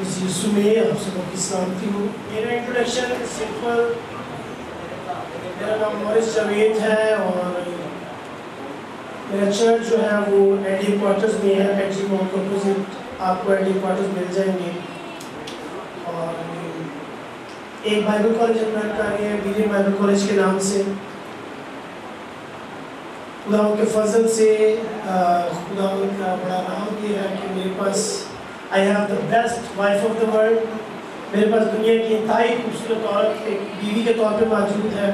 کسی یسوع میں آپ سب کی سلامتی ہو. میرا انٹروڈکشن سمپل. میرا نام مورس جاوید ہے اور میرا چرچ جو ہے وہ ایڈی کوارٹرز میں ہے. پیٹری مال کے اپوزٹ آپ کو ایڈی کوارٹرز مل جائیں گے. اور ایک بائبل کالج رن کر رہے ہیں بیجے بائبل کالج کے نام سے. خدا کے فضل سے خدا کا بڑا نام یہ ہے کہ میرے پاس I have the best wife of the world. میرے پاس دنیا کی انتہائی خوبصورت عورت ایک بیوی کے طور پہ موجود ہے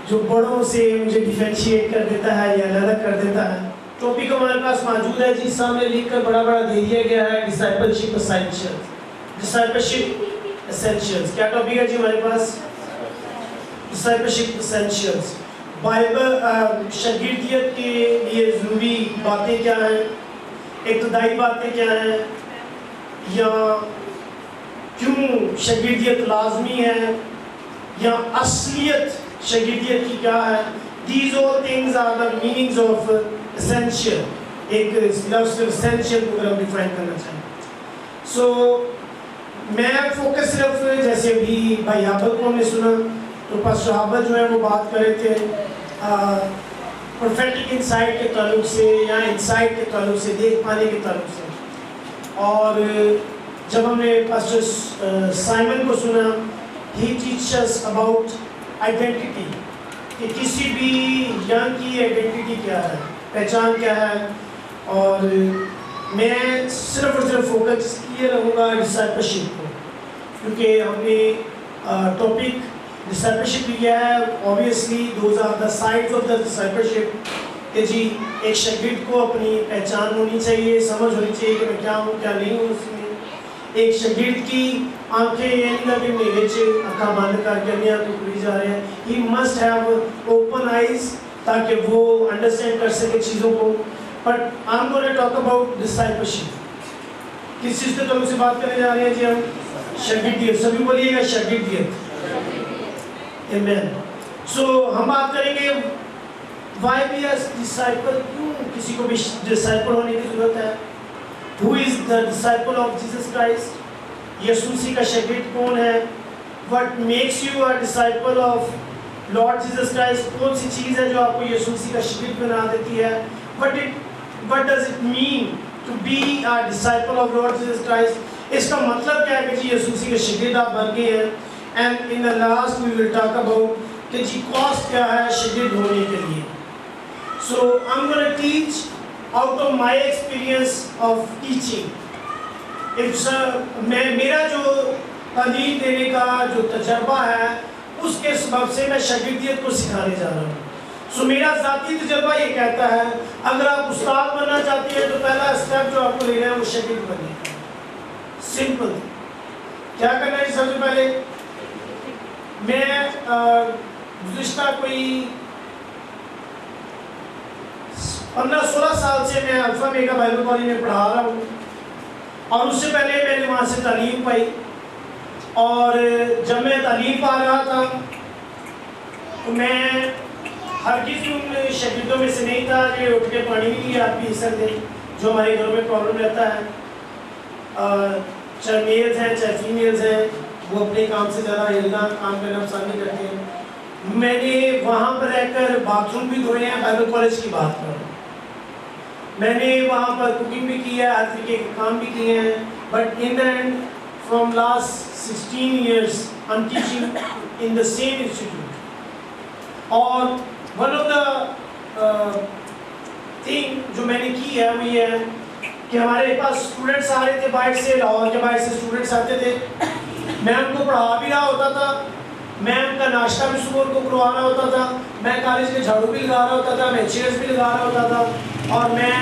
جو بڑوں سے مجھے ڈیفرینشیٹ کر دیتا ہے یا علیحدہ کر دیتا ہے. ٹاپک ہمارے پاس موجود ہے جی سامنے لکھ کر بڑا بڑا دے دیا گیا ہے ڈسائپلشپ اسینشیلز. ڈسائپلشپ اسینشیلز کیا ٹاپک ہے جی ہمارے پاس؟ ڈسائپلشپ اسینشیلز. بائبل شاگردیت کے لیے ضروری باتیں کیا ہیں، ابتدائی باتیں کیا ہیں، یا کیوں شاگردیت لازمی ہے، یا اصلیت شاگردیت کی کیا ہے. These all things are the meanings of essential. ایک لفظ essential کو اگر ہم ڈیفائن کرنا چاہیں. So میں فوکس صرف جیسے ابھی بھائی عابد کو ہم نے سنا تو پاسٹر عابد جو ہے وہ بات کر رہے تھے پروفیٹک انسائٹ کے تعلق سے یا انسائٹ کے تعلق سے، دیکھ پانے کے تعلق سے. اور جب ہم نے پاسٹر سائمن کو سنا ہی ٹیچز اباؤٹ آئیڈینٹی کہ کسی بھی ینگ کی آئیڈینٹی کیا ہے، پہچان کیا ہے. اور میں صرف اور صرف فوکس کیے رہوں گا ڈسائپلشپ کو کیونکہ ہم نے ٹاپک ڈسائپلشپ لیا ہے. Obviously those are the sides of the discipleship کہ جی ایک شاگرد کو اپنی پہچان ہونی چاہیے، سمجھ ہونی چاہیے کہ میں کیا ہوں کیا نہیں ہوں. اس میں ایک شاگرد کی آنکھیں یہ نہیں لگے میرے آنکھیں بند کر کے اپنی آنکھیں کھلی جا رہے ہیں. He must have open eyes تاکہ وہ انڈرسٹینڈ کر سکے چیزوں کو. But I am gonna talk about discipleship. کس چیز کے تعلق سے بات کرنے جا رہے ہیں جی ہم؟ شاگردیت. سبھی بولیے گا شاگردیت. آمین. سو ہم بات کریں گے why be a disciple. کیوں کسی کو بھی ڈسائپل ہونے کی ضرورت ہے؟ Who is the disciple of Jesus Christ? یسوع مسیح کا شاگرد کون ہے؟ What makes you a disciple of Lord Jesus Christ? کون سی چیز ہے جو آپ کو یسوع مسیح کا شاگرد بنا دیتی ہے؟ What does it mean to be a disciple of Lord Jesus Christ? اس کا مطلب کیا ہے کہ جی یسوع مسیح کے شاگرد آپ بن گئے ہیں. And in the last we will talk about کہ جی کاسٹ کیا ہے شاگرد ہونے کے لیے. So I'm going to teach out of my experience of teaching. میرا جو تعلیم دینے کا جو تجربہ ہے اس کے سبب سے میں شاگردیت کو سکھانے جا رہا ہوں. سو میرا ذاتی تجربہ یہ کہتا ہے اگر آپ استاد بننا چاہتے ہیں تو پہلا اسٹیپ جو آپ کو لینا ہے وہ شاگرد بننے کا. سمپل. کیا کرنا ہے سب سے پہلے؟ میں گزشتہ کوئی 15-16 سال سے میں الفا میگا بائبل کالج میں پڑھا رہا ہوں اور اس سے پہلے میں نے وہاں سے تعلیم پائی. اور جب میں تعلیم پا رہا تھا تو میں ہرگز ان شاگردوں میں سے نہیں تھا کہ اٹھ کے پانی بھی نہیں آپ بھی حصہ دیں جو ہمارے گھروں میں پرابلم رہتا ہے. چاہے میلز ہیں چاہے فیمیلز ہیں وہ اپنے کام سے زیادہ ہلنا کام کرنا پسند نہیں کرتے ہیں. میں نے وہاں پر رہ کر باتھ روم بھی دھوئے ہیں. بائبل کالج کی بات کر رہا ہوں. میں نے وہاں پر کوکنگ بھی کی ہے، ہر طریقے کے کام بھی کیے ہیں. But in the and from last 16 years I'm teaching in the same institute. اور one of the thing جو میں نے کی ہے وہ یہ ہے کہ ہمارے پاس اسٹوڈنٹس آ رہے تھے باہر سے، لاہور کے باہر سے اسٹوڈنٹس آتے تھے. میں ان کو پڑھا بھی رہا ہوتا تھا، میں ان کا ناشتہ بھی صبح ان کو کروا رہا ہوتا تھا، میں کالج کے جھاڑو بھی لگا رہا ہوتا تھا، میں چیئرز بھی لگا رہا ہوتا تھا. اور میں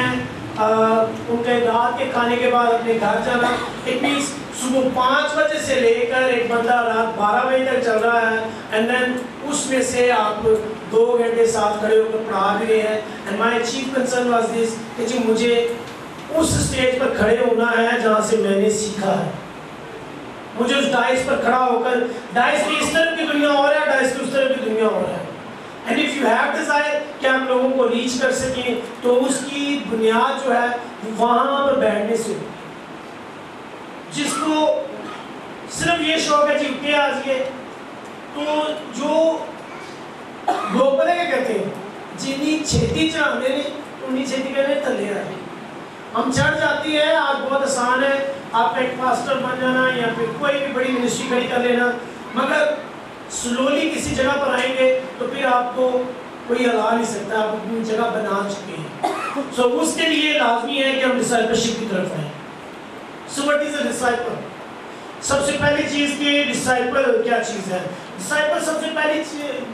ان کے رات کے کھانے کے بعد اپنے گھر جانا. اٹ مینس صبح 5 بجے سے لے کر ایک بندہ رات 12 بجے تک چل رہا ہے. اینڈ دین اس میں سے آپ 2 گھنٹے ساتھ کھڑے ہو کر پڑھا بھی رہے ہیں. And my chief concern was this کہ جی مجھے اس سٹیج پر کھڑے ہونا ہے جہاں سے میں نے سیکھا ہے. مجھے اس ڈائس پر کھڑا ہو کر ڈائس کی اس طرف کی دنیا ہو رہا ہے، ڈائس کی اس طرف کی دنیا ہو رہا ہے. And if you have Dzire کہ آپ لوگوں کو ریچ کر سکیں تو اس کی بنیاد جو ہے وہاں پر بیٹھنے سے. جس کو صرف یہ شوق ہے جی کہ آج یہ تو جو لوگ پتہ کیا کہتے ہیں جنہیں چھیتی چڑھانے نے انہیں چھیتی کرنے تھلے آ رہے ہم چڑھ جاتی ہے آج بہت آسان ہے آپ ایک پاسٹر بن جانا یا پھر کوئی بھی بڑی منسٹری کھڑی کر لینا مگر سلولی کسی جگہ پر آئیں گے تو پھر آپ کو کوئی ہلا نہیں سکتا آپ اپنی جگہ بنا چکے ہیں سو اس کے لیے لازمی ہے کہ ہم ڈسائپلشپ کی طرف آئیں so what is a disciple سب سے پہلی چیز کہ ڈسائپل کیا چیز ہے ڈسائپل سب سے پہلی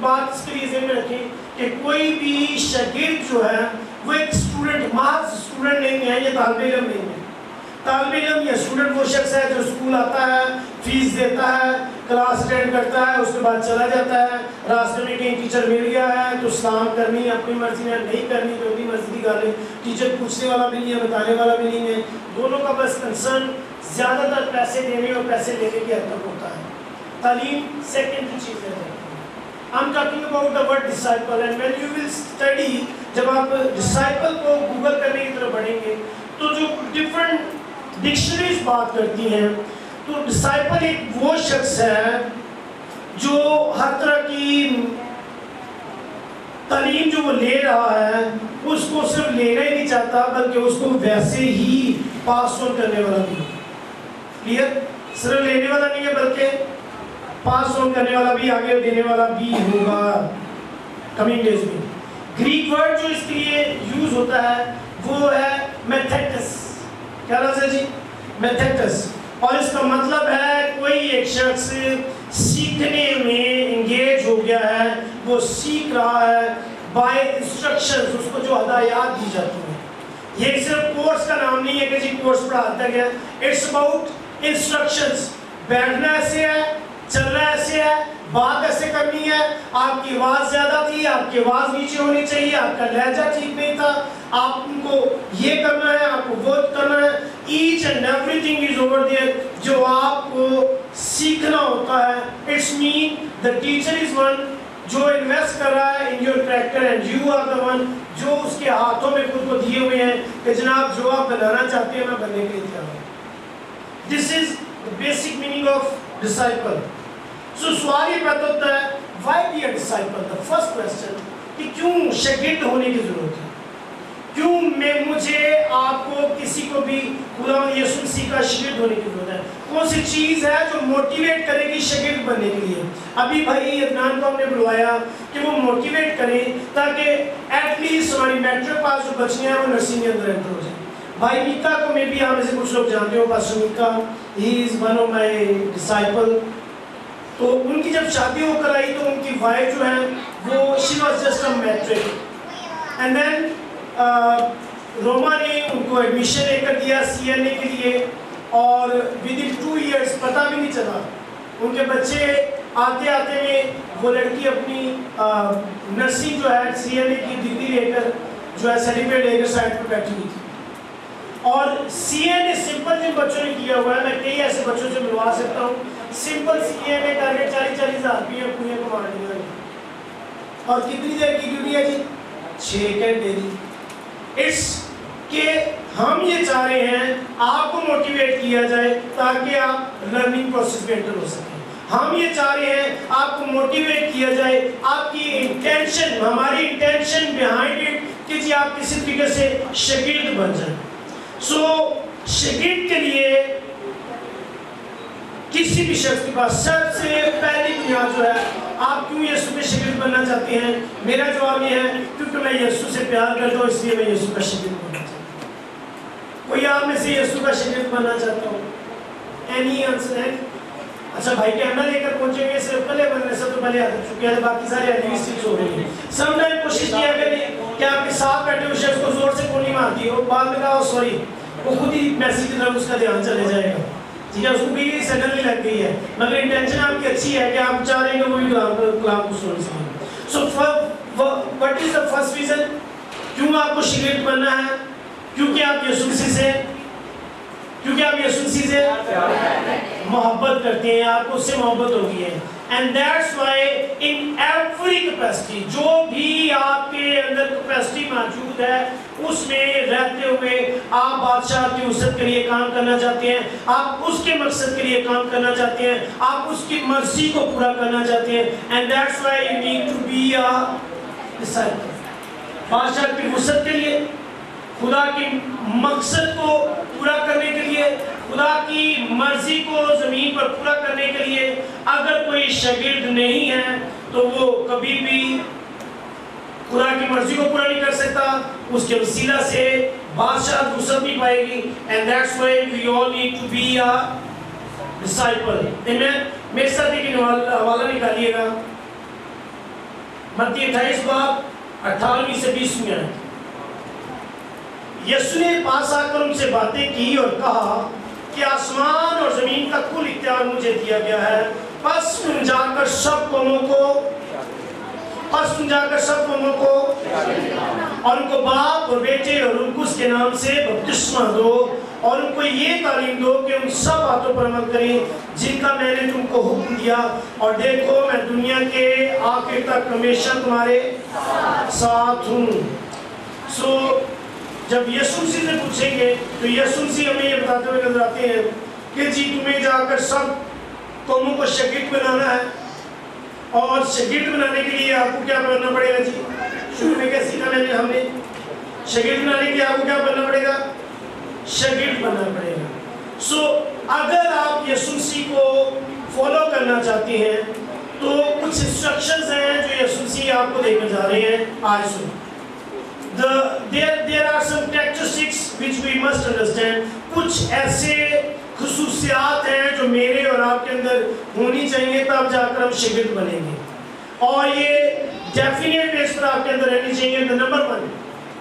بات اس کے لیے ذہن میں رکھیں کہ کوئی بھی شاگرد جو ہے وہ ایک اسٹوڈنٹ محض اسٹوڈنٹ نہیں ہے یہ طالب علم نہیں ہے طالب علم یا اسٹوڈنٹ وہ شخص ہے جو اسکول آتا ہے فیس دیتا ہے کلاس اٹینڈ کرتا ہے اس کے بعد چلا جاتا ہے راستے میں کہیں ٹیچر مل گیا ہے تو سلام کرنی ہے اپنی مرضی میں نہیں کرنی تو اپنی مرضی کی گال ہے ٹیچر پوچھنے والا بھی نہیں ہے بتانے والا بھی نہیں ہے دونوں کا بس کنسرن زیادہ تر پیسے دینے اور پیسے لینے کی حد تک ہوتا ہے تعلیم سیکنڈری چیز ہے I'm talking about the word disciple and when you will study جب آپ disciple کو گوگل کرنے کی طرف بڑھیں گے تو جو different dictionaries بات کرتی ہیں تو disciple ایک وہ شخص ہے جو ہر طرح کی تعلیم جو وہ لے رہا ہے اس کو صرف لینا ہی نہیں چاہتا بلکہ اس کو ویسے ہی پاس آن کرنے والا بھی کلیئر صرف لینے والا نہیں ہے بلکہ پاس آن کرنے والا بھی آگے دینے والا بھی ہوگا کمنگ ڈیز میں گریک ورڈ جو اس کے لیے یوز ہوتا ہے وہ ہے میتھیٹس کیا لفظ ہے جی میتھیٹس اور اس کا مطلب ہے کوئی ایک شخص سیکھنے میں انگیج ہو گیا ہے وہ سیکھ رہا ہے بائی انسٹرکشنز اس کو جو ہدایات دی جاتی ہیں یہ صرف کورس کا نام نہیں ہے کہ جی کورس پڑھاتا گیا اٹس اباؤٹ انسٹرکشنز بیٹھنا ایسے ہے چلنا ایسے ہے بات ایسے کرنی ہے آپ کی آواز زیادہ تھی آپ کی آواز نیچے ہونی چاہیے آپ کا لہجہ ٹھیک نہیں تھا آپ کو یہ کرنا ہے آپ کو وہ کرنا ہے each and everything is over there جو آپ کو سیکھنا ہوتا ہے it's mean the teacher is one جو انویسٹ کر رہا ہے in your character and you are the one جو اس کے ہاتھوں میں خود کو دیے ہوئے ہیں کہ جناب جو آپ بنانا چاہتے ہیں میں بننے کے لیے تیار ہوں this is the basic meaning of disciple so سوال یہ پیدا ہوتا ہے why be a disciple the first question کہ کیوں شاگرد ہونے کی ضرورت ہے کیوں مجھے آپ کو کسی کو بھی خدا یسوع مسیح کا شاگرد ہونے کی ضرورت ہے کون سی چیز ہے جو موٹیویٹ کرے گی شاگرد بننے کے لیے ابھی بھائی عدنان کو ہم نے بلوایا کہ وہ موٹیویٹ کریں تاکہ ایٹ لیسٹ ہماری میٹرک پاس جو بچنے ہیں وہ نرسنگ کے اندر انٹر ہو جائیں بھائی میکا کو میں بھی آپ میں سے کچھ لوگ جانتے ہو پاسٹر میکا he is one of my disciple تو ان کی جب شادی ہو کر آئی تو ان کی وائف جو ہے وہ she was just a matric and then روما نے ان کو ایڈمیشن لے کر دیا سی این اے کے لیے اور ود ان 2 ایئرس پتہ بھی نہیں چلا ان کے بچے آتے آتے میں وہ لڑکی اپنی نرسنگ جو ہے سی این اے کی ڈگری لے کر جو ہے سرٹیفکیٹ لے کر سائٹ پر بیٹھی ہوئی تھی اور سی این اے سمپل جن بچوں نے کیا ہوا ہے میں کئی ایسے بچوں سے ملوا سکتا ہوں سمپل سی این اے ٹارگیٹ 40,000 روپیے پورے کو مارنے والی اور کتنی دیر کی ڈیوٹی ہے جی 6 گھنٹے دی اٹس کہ ہم یہ چاہ رہے ہیں آپ کو موٹیویٹ کیا جائے تاکہ آپ لرننگ پروسیس میں انٹر ہو سکیں ہم یہ چاہ رہے ہیں آپ کو موٹیویٹ کیا جائے آپ کی انٹینشن ہماری انٹینشن بیہائنڈ اٹ کہ جی آپ کسی طریقے سے شاگرد بن جائیں سو شاگرد کے لیے کسی بھی شخص کے پاس سب سے پہلی بنیاد جو ہے آپ کیوں یسوع کے شاگرد بننا چاہتے ہیں میرا جواب یہ ہے کیونکہ میں یسوع سے پیار کرتا ہوں اس لیے میں یسوع کا شاگرد بننا چاہتا ہوں کوئی آپ میں سے یسوع کا شاگرد بننا چاہتا ہوں اینی آنسر ہے اچھا بھائی کیمرہ لے کر پہنچے گے صرف پہلے بننے سے تو پہلے آتے چکے ہیں باقی سارے ایکٹیویسٹیز ہو رہی ہیں سم ٹائم کوشش کیا کریں کہ آپ کے ساتھ بیٹھے ہوئے شخص کو زور سے گولی مار دی ہو بعد میں کہا سوری وہ خود ہی میسیج کی طرف اس کا دھیان چلے جائے گا ٹھیک ہے اس کو بھی سڈنلی لگ گئی ہے مگر انٹینشن آپ کی اچھی ہے کہ آپ چاہ رہے ہیں کہ وہ بھی کلام کو سن سکیں so what is the first reason کیوں آپ کو شاگرد بننا ہے کیونکہ آپ یسوع مسیح سے محبت کرتے ہیں آپ کو اس سے محبت ہوگی ہے And that's why in every capacity, جو بھی آپ کے اندر کیپیسٹی موجود ہے اس میں رہتے ہوئے آپ بادشاہ کی وسعت کے لیے کام کرنا چاہتے ہیں, آپ اس کے مقصد کے لیے کام کرنا چاہتے ہیں, آپ اس کی مرضی کو پورا کرنا چاہتے ہیں. And that's why you need to be a disciple. بادشاہ کی وسعت کے لیے, خدا کی مقصد کو پورا کرنے کے لیے, خدا کی مرضی کو زمین پر پورا کرنے کے لیے اگر کوئی شاگرد نہیں ہے تو وہ کبھی بھی خدا کی مرضی کو پورا نہیں کر سکتا. اس کے وسیلہ سے بادشاہ وسعت نہیں پائے گی. And that's why we all need to be a disciple. Amen. میرے ساتھ ایک حوالہ نکالیے گا, متی 28 باب 18 سے 20 میں. یسوع نے پاس آ کر ان سے باتیں کی اور کہا کہ آسمان اور زمین کا کل اختیار مجھے دیا گیا ہے, پس تم جا کر سب قوموں کو اور ان کو باپ اور بیٹے اور ان کو اس کے نام سے بپتسمہ دو اور ان کو یہ تعلیم دو کہ ان سب باتوں پر عمل کریں جن کا میں نے تم کو حکم دیا, اور دیکھو میں دنیا کے آخر تک ہمیشہ تمہارے ساتھ ہوں. سو جب یسوع مسیح سے پوچھیں گے تو یسوع مسیح ہمیں یہ بتاتے ہوئے نظر آتے ہیں کہ جی تمہیں جا کر سب قوموں کو شاگرد بنانا ہے, اور شاگرد بنانے کے لیے آپ کو کیا بننا پڑے گا. جی شروع میں کیا سیکھا میں نے, ہم نے شاگرد بنانے کے لیے آپ کو کیا بننا پڑے گا, شاگرد بننا پڑے گا. سو اگر آپ یسوع مسیح کو فالو کرنا چاہتے ہیں تو کچھ انسٹرکشنز ہیں جو یسوع مسیح آپ کو دے کر جا رہے ہیں. آج سنو. There are some characteristics which we must understand. کچھ ایسے خصوصیات ہیں جو میرے اور آپ کے اندر ہونی چاہیے تب جا کر ہم شاگرد بنیں گے, اور یہ ڈیفینیٹ بیس پر آپ کے اندر رہنی چاہیے. نمبر 1,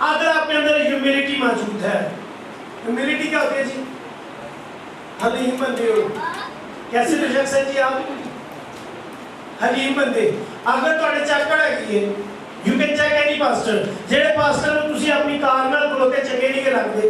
اگر آپ کے اندر ہیوملٹی موجود ہے. ہیوملٹی کیا ہوتی ہے جی؟ حلیم بندے ہو. کیسے ریلیکس ہے جی آپ؟ حلیم بندے. اگر تھوڑے چیک کر گئی you can check any pastor. جڑے پاسٹر ਨੂੰ ਤੁਸੀਂ ਆਪਣੀ ਕਾਰ ਨਾਲ ਖਲੋਤੇ ਚੰਗੇ ਨਹੀਂ ਲੱਗਦੇ,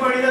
ਪਾਣੀ ਦਾ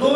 2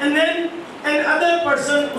And then another person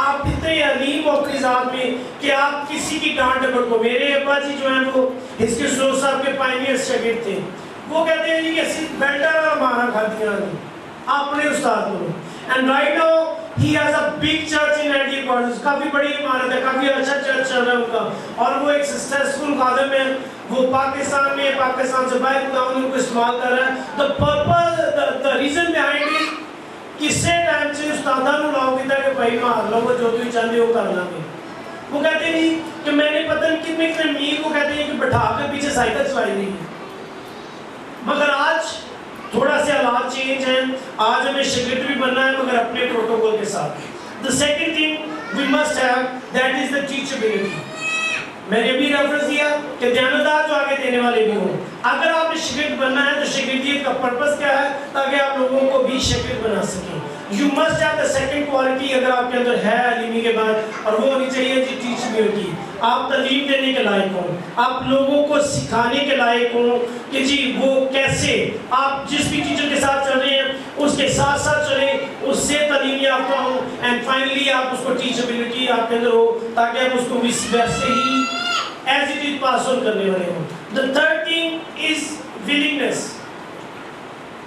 آپ اتنے علیم ہو اپنی ذات میں کہ آپ کسی کی ڈانٹ ڈپٹ کو. میرے ابا جی جو ہیں وہ ہسٹری سروس صاحب کے پائنیئر شاگرد تھے. وہ کہتے ہیں جی کہ اسی بیٹا مارا کھاتی ہیں اپنے استاد کو. And right now he has a big church in ایڈی کالج. کافی بڑی عمارت ہے, کافی اچھا چرچ چل رہا ہے ان کا, اور وہ ایک سکسیسفل خادم ہے. وہ پاکستان میں, پاکستان سے باہر خداوند ان کو استعمال کر رہا ہے. the purpose the reason behind it کسے ٹائم سے استادہ نو لاؤ کیتا کہ بھائی مار لو وہ جو بھی چاہتے ہو کر لیں گے. وہ کہتے ہیں جی کہ میں نے پتہ نہیں کتنے میل کو کہتے ہیں کہ بٹھا کر پیچھے سائیکل چلائی گئی ہے. مگر آج تھوڑا سے حالات چینج ہیں. آج ہمیں شاگرد بھی بننا ہے مگر اپنے پروٹوکول کے ساتھ. the second thing we must have that is the teachability. میں نے بھی ریفرنس دیا کہ دیانتدار جو آگے دینے والے بھی ہوں. اگر آپ نے شاگرد بننا ہے تو شاگردیت کا پرپس کیا ہے؟ تاکہ آپ لوگوں کو بھی شاگرد بنا سکیں. You must have the second quality اگر آپ کے اندر ہے علیمی کے بعد, اور وہ ہونی چاہیے جی ٹیچبلٹی. آپ تعلیم دینے کے لائق ہوں, آپ لوگوں کو سکھانے کے لائق ہوں کہ جی وہ کیسے آپ جس بھی ٹیچر کے ساتھ چل رہے ہیں اس کے ساتھ ساتھ چلیں, اس سے تعلیم یافتہ ہوں, اینڈ فائنلی آپ اس کو ٹیچبلٹی آپ کے اندر ہو تاکہ آپ اس کو ویسے ہی ایز اٹ از پاس آن کرنے والے ہوں. The third thing is willingness.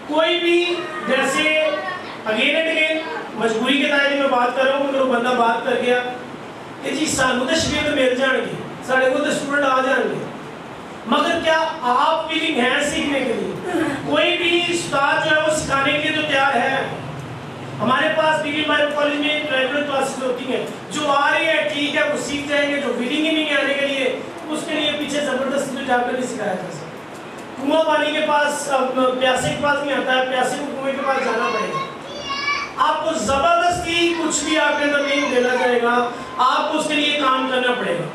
کوئی بھی جیسے اگین اینڈ اگین مجبوری کے دائرے میں بات کر رہا ہوں, مگر وہ بندہ بات کر گیا کہ جی سانو تو شاگرد مل جان گے, ساڑھے کو تو اسٹوڈنٹ آ جان گے, مگر کیا آپ ویلنگ ہیں سیکھنے کے لیے؟ کوئی بھی استاد جو ہے وہ سکھانے کے لیے تو تیار ہے. ہمارے پاس ڈگری بائبل کالج میں ریگولر کلاسز ہوتی ہیں, جو آ رہی ہے ٹھیک ہے وہ سیکھ جائیں گے, جو ویلنگ ہی نہیں آنے کے لیے اس کے لیے پیچھے زبردستی تو جا کر نہیں سکھایا جا سکتا. کنواں پانی کے پاس پیاسے کے پاس نہیں آتا ہے, پیاسے کو کنویں کے پاس جانا پڑے گا. آپ کو زبردستی کچھ بھی آپ کے اندر نہیں دینا جائے گا, آپ کو اس کے لیے کام کرنا پڑے گا.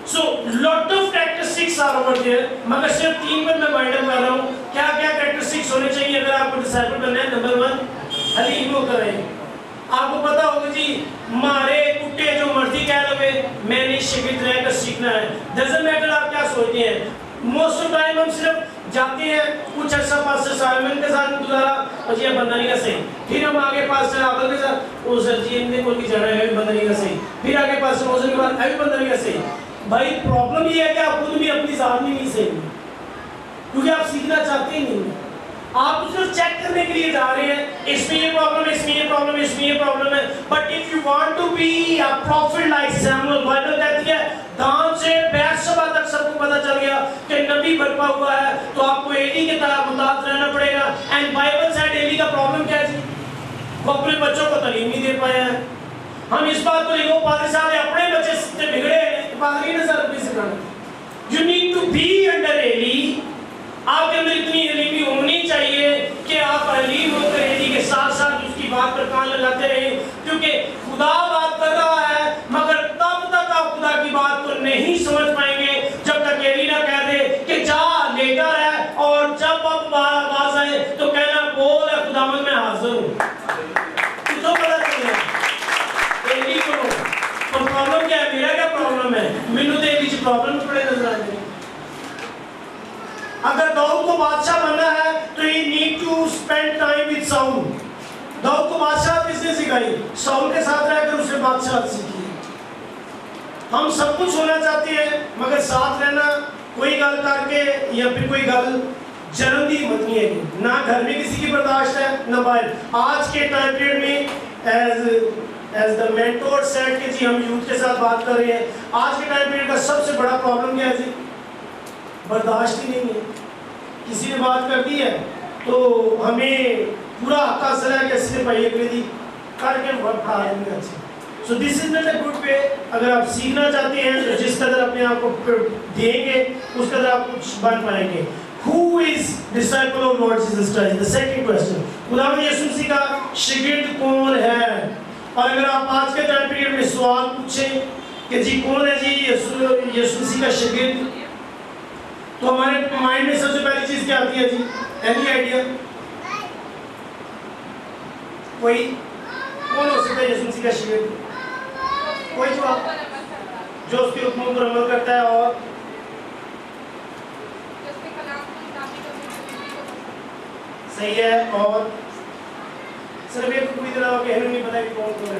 So lot of characteristics are over there, مگر صرف 3 پر میں بائنڈ اپ کر رہا ہوں. کیا کیا characteristics ہونے چاہیے اگر آپ کو ڈسائپل بننا ہے؟ نمبر 1 حلیم ہو کر رہے. آپ کو پتا ہوگا جی مارے کٹے جو مرضی کہہ لوے, میں نے شاگرد رہ کر سیکھنا ہے. ڈزنٹ میٹر آپ کیا سوچتے ہیں. موسٹ آف ٹائم ہم صرف جاتے ہیں کچھ عرصہ پاسٹر سائمن کے ساتھ گزارا اور جی بندہ نہیں کا صحیح, پھر ہم آگے پاسٹر آبل کے ساتھ او سر جی ان نے کوئی جانا ہے بندہ نہیں کا صحیح, پھر آگے پاسٹر موسن کے بعد ابھی بندہ نہیں کا صحیح. بھائی پرابلم یہ ہے کہ آپ خود بھی اپنی ذات میں نہیں صحیح, کیونکہ آپ سیکھنا چاہتے ہی نہیں. آپ صرف چیک کرنے کے لیے جا رہے ہیں اس میں یہ پرابلم ہے, اس میں یہ پرابلم ہے, اس میں یہ پرابلم ہے. But if you want to be a prophet like Samuel, Bible کہتی ہے دان سے بیرشبا تک سب کو پتہ چل گیا کہ نبی برپا ہوا ہے, تو آپ کو ایلی کے طرح مطابق رہنا پڑے گا. اینڈ بائبل سیڈ ایلی کا پرابلم کیا ہے جی؟ وہ اپنے بچوں کو تعلیم نہیں دے پایا ہے. ہم اس بات کو لکھو پادری صاحب نے اپنے بچے سے بگڑے پادری نے سر اپنی سکھانا. You need to be under ایلی. آپ کے اندر اتنی علمی ہونی چاہیے کہ آپ علیم ہو کر ایلی کے ساتھ ساتھ اس کی بات پر کان لگاتے رہیں, کیونکہ خدا بات کر رہا ہے مگر تب تک آپ خدا کی بات کو نہیں سمجھ پائیں گے جب تک ایلی نہ کہہ دے کہ جا لیٹا ہے, اور جب اب آواز آئے تو کہنا بول ہے خداوند میں حاضر ہوں. تو پتہ چل گیا ایلی کو پرابلم کیا ہے, میرا کیا پرابلم ہے, مینوں تو ایلی سے پرابلم پڑے نظر آ جائے. اگر داؤد کو بادشاہ بننا ہے تو he need to spend time with Saul. داؤد کو بادشاہ کس نے سکھائی؟ ساؤل کے ساتھ رہ کر اسے بادشاہ سیکھی. ہم سب کچھ ہونا چاہتے ہیں مگر ساتھ رہنا کوئی گل کر کے یا پھر کوئی گل جنم دی ہمت نہیں ہے, نہ گھر میں کسی کی برداشت ہے نہ باہر. آج کے ٹائم پیریڈ میں as the mentor said کہ جی ہم یوتھ کے ساتھ بات کر رہے ہیں, آج کے ٹائم پیریڈ کا سب سے بڑا پرابلم کیا ہے جی؟ برداشت ہی نہیں ہے. کسی نے بات کر دی ہے تو ہمیں پورا حق حاصل ہے کہ اس نے پہیے کر دی کر کے وقت کھا رہے ہیں. اچھا سو دس is not a good way. اگر آپ سیکھنا چاہتے ہیں تو جس قدر اپنے آپ کو دیں گے اس قدر آپ کچھ بن پائیں گے. Who is disciple of Lord Jesus Christ? The second question. خداوند یسوع مسیح کا شاگرد کون ہے؟ اور اگر آپ آج کے ٹائم پیریڈ میں سوال پوچھیں کہ جی کون ہے جی یسوع مسیح کا شاگرد, تو ہمارے مائنڈ میں سب سے پہلی چیز کیا آتی ہے جی؟ Any idea? کوئی کون ہو سکتا ہے یسوع مسیح کا شاگرد؟ کوئی جواب؟ جو اس کے حکموں پر عمل کرتا ہے اور صحیح ہے, اور صرف ایک کوئی طرح کہ ہمیں نہیں پتا کہ کون ہے.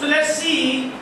So let's see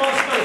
gospel।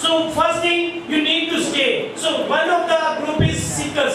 So first thing you need to stay. So one of the group is seekers,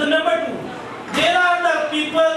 The number 2, there are the people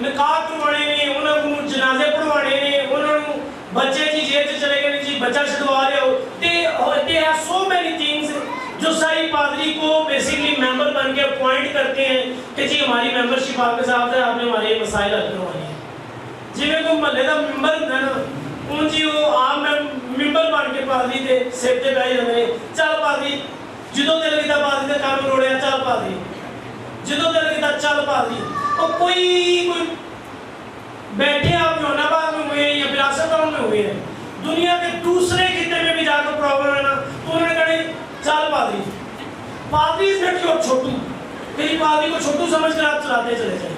نکاح کروانے نے، انہوں کو جنازے پڑھوانے نے، انہوں کو بچے جی جیل سے چلے گئے جی بچہ چھڑوا رہے ہو. They have so many things جو ساری پادری کو بیسیکلی ممبر بن کے اپوائنٹ کرتے ہیں کہ جی ہماری ممبرشپ آپ کے ساتھ ہے، آپ نے ہمارے مسائل حل کروانی ہے. جی میں کوئی محلے کا ممبر ہے نا، ان جی وہ آپ میں ممبر بن کے پادری دے سیبتے پہ جانے، چل پادری جدو دل کیتا پادری دے کام روڑیا، چل پادری جدو دل کیتا چل پادری. اور کوئی بیٹھے آپ جونا باغ میں ہوئے ہیں یا وراثت ٹاؤن میں ہوئے ہیں، دنیا کے دوسرے خطے میں بھی جا کر پرابلم ہے نا، تو انہوں نے کہا چل پادری. پادری از ناٹ یور چھوٹو، کہیں پادری کو چھوٹو سمجھ کر آپ چلاتے چلے جائیں.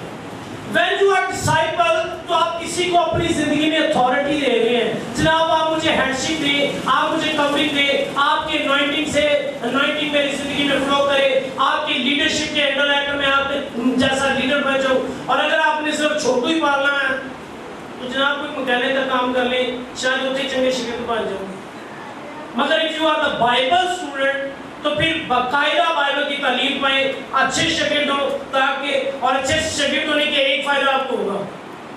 When you are disciple تو آپ کسی کو اپنی زندگی میں اتھارٹی دے رہے ہیں. جناب آپ مجھے ہیڈشپ دیں، آپ مجھے کورنگ دیں، آپ کے انوائنٹنگ سے انوائنٹنگ میری زندگی میں فلو کرے، آپ کی لیڈرشپ کے انڈر رہ کر میں آپ کے جیسا لیڈر بن جاؤں. اور اگر آپ نے صرف چھوٹو ہی پالنا ہے تو جناب کوئی مکینک کا کام کر لیں، شاید اتنے چنگے شاگرد بن جاؤں. مگر if you are the Bible student تو پھر باقاعدہ بائبل کی تعلیم پائیں، اچھے شاگرد ہو تاکہ، اور اچھے شاگرد ہونے کے ایک فائدہ آپ کو ہوگا،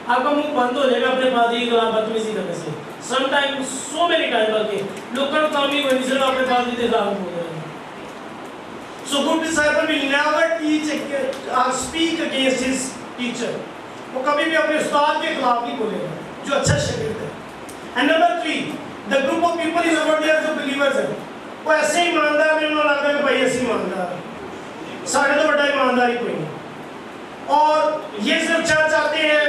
آپ کا منہ بند ہو جائے گا اپنے پادری کے خلاف بدتمیزی کرنے سے. Some time so many time بلکہ لوکل کامی ہوئی صرف اپنے پادری کے خلاف ہو جائے گا. So good disciple will never teach or speak against his teacher. وہ کبھی بھی اپنے استاد کے خلاف نہیں بولے گا جو اچھا شاگرد ہے. And number 3, the group of people is over there جو believers ہیں، وہ ایسے ایماندار میں انہوں لگتا ہے کہ بھائی ایسے ایماندار ساڑھے تو بڑا ایمانداری کوئی نہیں، اور یہ صرف چاہتے ہیں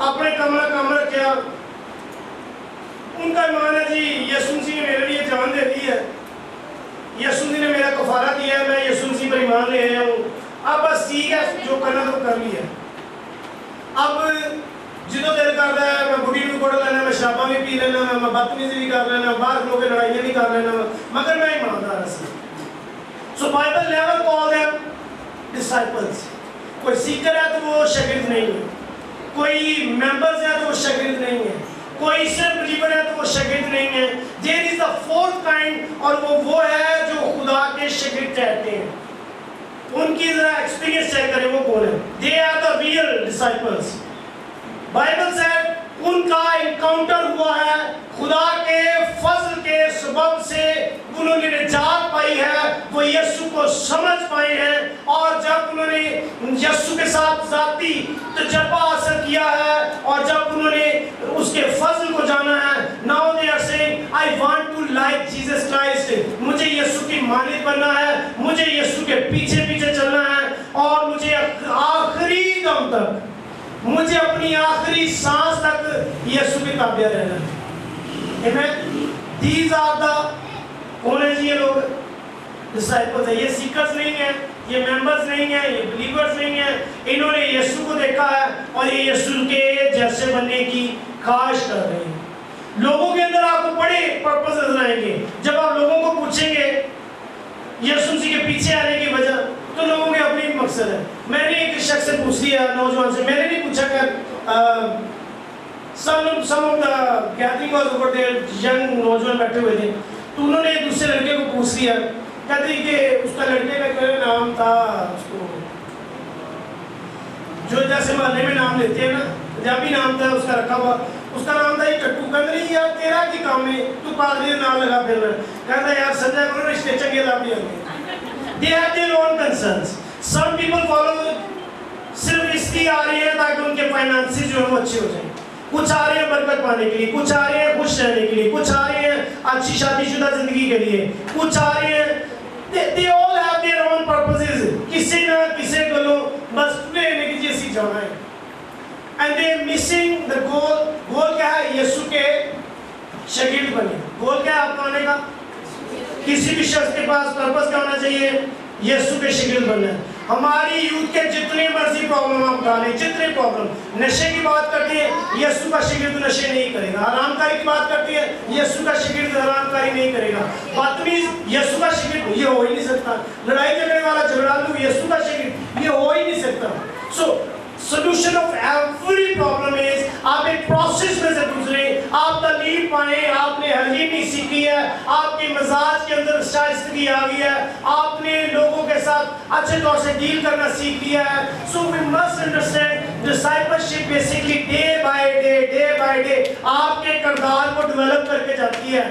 اپنے کمرہ رکھا. ان کا ایمان ہے جی یسوع مسیح نے میرے لیے جان دے دی ہے، یسوع مسیح نے میرا کفارہ دیا ہے، میں یسوع مسیح پر ایمان لے آیا ہوں، اب بس ٹھیک ہے جو کرنا تو کر لیا. اب جدو دل کرتا ہے میں بڑی بھی پڑھ لینا، میں شراباں بھی پی لینا، میں بدتمیزی بھی کر لینا، باہر لوگ لڑائیاں بھی کر لینا، مگر میں ایماندار ہوں. سو بائبل نیور کال them disciples. کوئی سیکر ہے تو وہ شاگرد نہیں ہے، کوئی ممبرز ہے تو وہ شاگرد نہیں ہے، کوئی صرف بلیور ہے تو وہ شاگرد نہیں ہے. There is the fourth kind، اور وہ ہے جو خدا کے شاگرد کہتے ہیں. ان کی ذرا ایکسپیرینس چیک کریں وہ کون ہے. They are the real disciples. Bible سے ان کا انکاؤنٹر ہوا ہے، خدا کے فضل کے سبب سے انہوں نے نجات پائی ہے، وہ یسوع کو سمجھ پائے ہیں، اور جب انہوں نے یسوع کے ساتھ ذاتی تجربہ حاصل کیا ہے اور جب انہوں نے اس کے فضل کو جانا ہے، now they are saying I want to like Jesus Christ. مجھے یسوع کی مانند بننا ہے، مجھے یسوع کے پیچھے پیچھے چلنا ہے، اور مجھے آخری دم تک، مجھے اپنی آخری سانس تک یسوع کے تابع رہنا ہے. Amen. These are the کون ہے جی یہ لوگ ڈسائپلز ہیں. یہ سیکرز نہیں ہیں، یہ ممبرز نہیں ہیں، یہ بلیورز نہیں ہیں. انہوں نے یسوع کو دیکھا ہے اور یہ یسوع کے جیسے بننے کی خواہش کر رہے ہیں. لوگوں کے اندر آپ کو بڑے پرپس نظر آئیں گے. جب آپ لوگوں کو پوچھیں گے یسوع مسیح کے پیچھے آنے کی وجہ، تو لوگوں کے اپنی مقصد ہے. میں نے ایک شخص سے پوچھ لیا، نوجوان سے، میں نے نہیں پوچھا کہ some of the gathering was over there، young نوجوان بیٹھے ہوئے تھے، تو انہوں نے ایک دوسرے لڑکے کو پوچھ لیا، کہتے ہیں کہ اس کا لڑکے کا کیا نام تھا، اس کو جو جیسے محلے میں نام لیتے ہیں نا، پنجابی نام تھا اس کا رکھا ہوا، اس کا نام تھا یہ ٹٹو. کہتے نہیں یار تیرا کی کام ہے، تو پادری نام لگا پھر. کہتا یار سجا کرو رشتے چنگے لا بھی آگے. They have their own concerns. Some people follow صرف اس لیے آ رہے ہیں تاکہ ان کے فائنانسز جو ہیں وہ اچھے ہو جائیں. کچھ آ رہے ہیں برکت پانے کے لیے، کچھ آ رہے ہیں خوش رہنے کے لیے، کچھ آ رہے ہیں اچھی شادی شدہ زندگی کے لیے، کچھ آ رہے ہیں they all have their own purposes. کسی نہ کسی کو بس لینے کی جیسی جانا ہے. And they are missing the goal. گول کیا ہے؟ یسوع کے شاگرد بنے. گول کیا ہے آپ کو آنے کا؟ کسی بھی شخص کے پاس پرپس کیا ہونا چاہیے؟ یسوع کے شاگرد بننا ہے. ہماری یوتھ کے جتنے مرضی پرابلم آپ ڈالیں، جتنے پرابلم، نشے کی بات کرتے ہیں، یسوع کا شاگرد نشے نہیں کرے گا. حرام کاری کی بات کرتے ہیں، یسوع کا شاگرد حرام کاری نہیں کرے گا. بدتمیز، یسوع کا شاگرد یہ ہو ہی نہیں سکتا. لڑائی جھگڑے والا جھگڑالو، یسوع کا شاگرد یہ ہو ہی نہیں سکتا. سو solution of every problem is آپ ایک پروسیس میں سے گزریں، آپ تعلیم پائیں، آپ نے حلیمی سیکھی ہے، آپ کے مزاج کے اندر شائستگی آ گئی ہے، آپ نے لوگوں کے ساتھ اچھے طور سے ڈیل کرنا سیکھ لیا ہے. So we must understand discipleship basically day by day آپ کے کردار کو ڈیولپ کر کے جاتی ہے،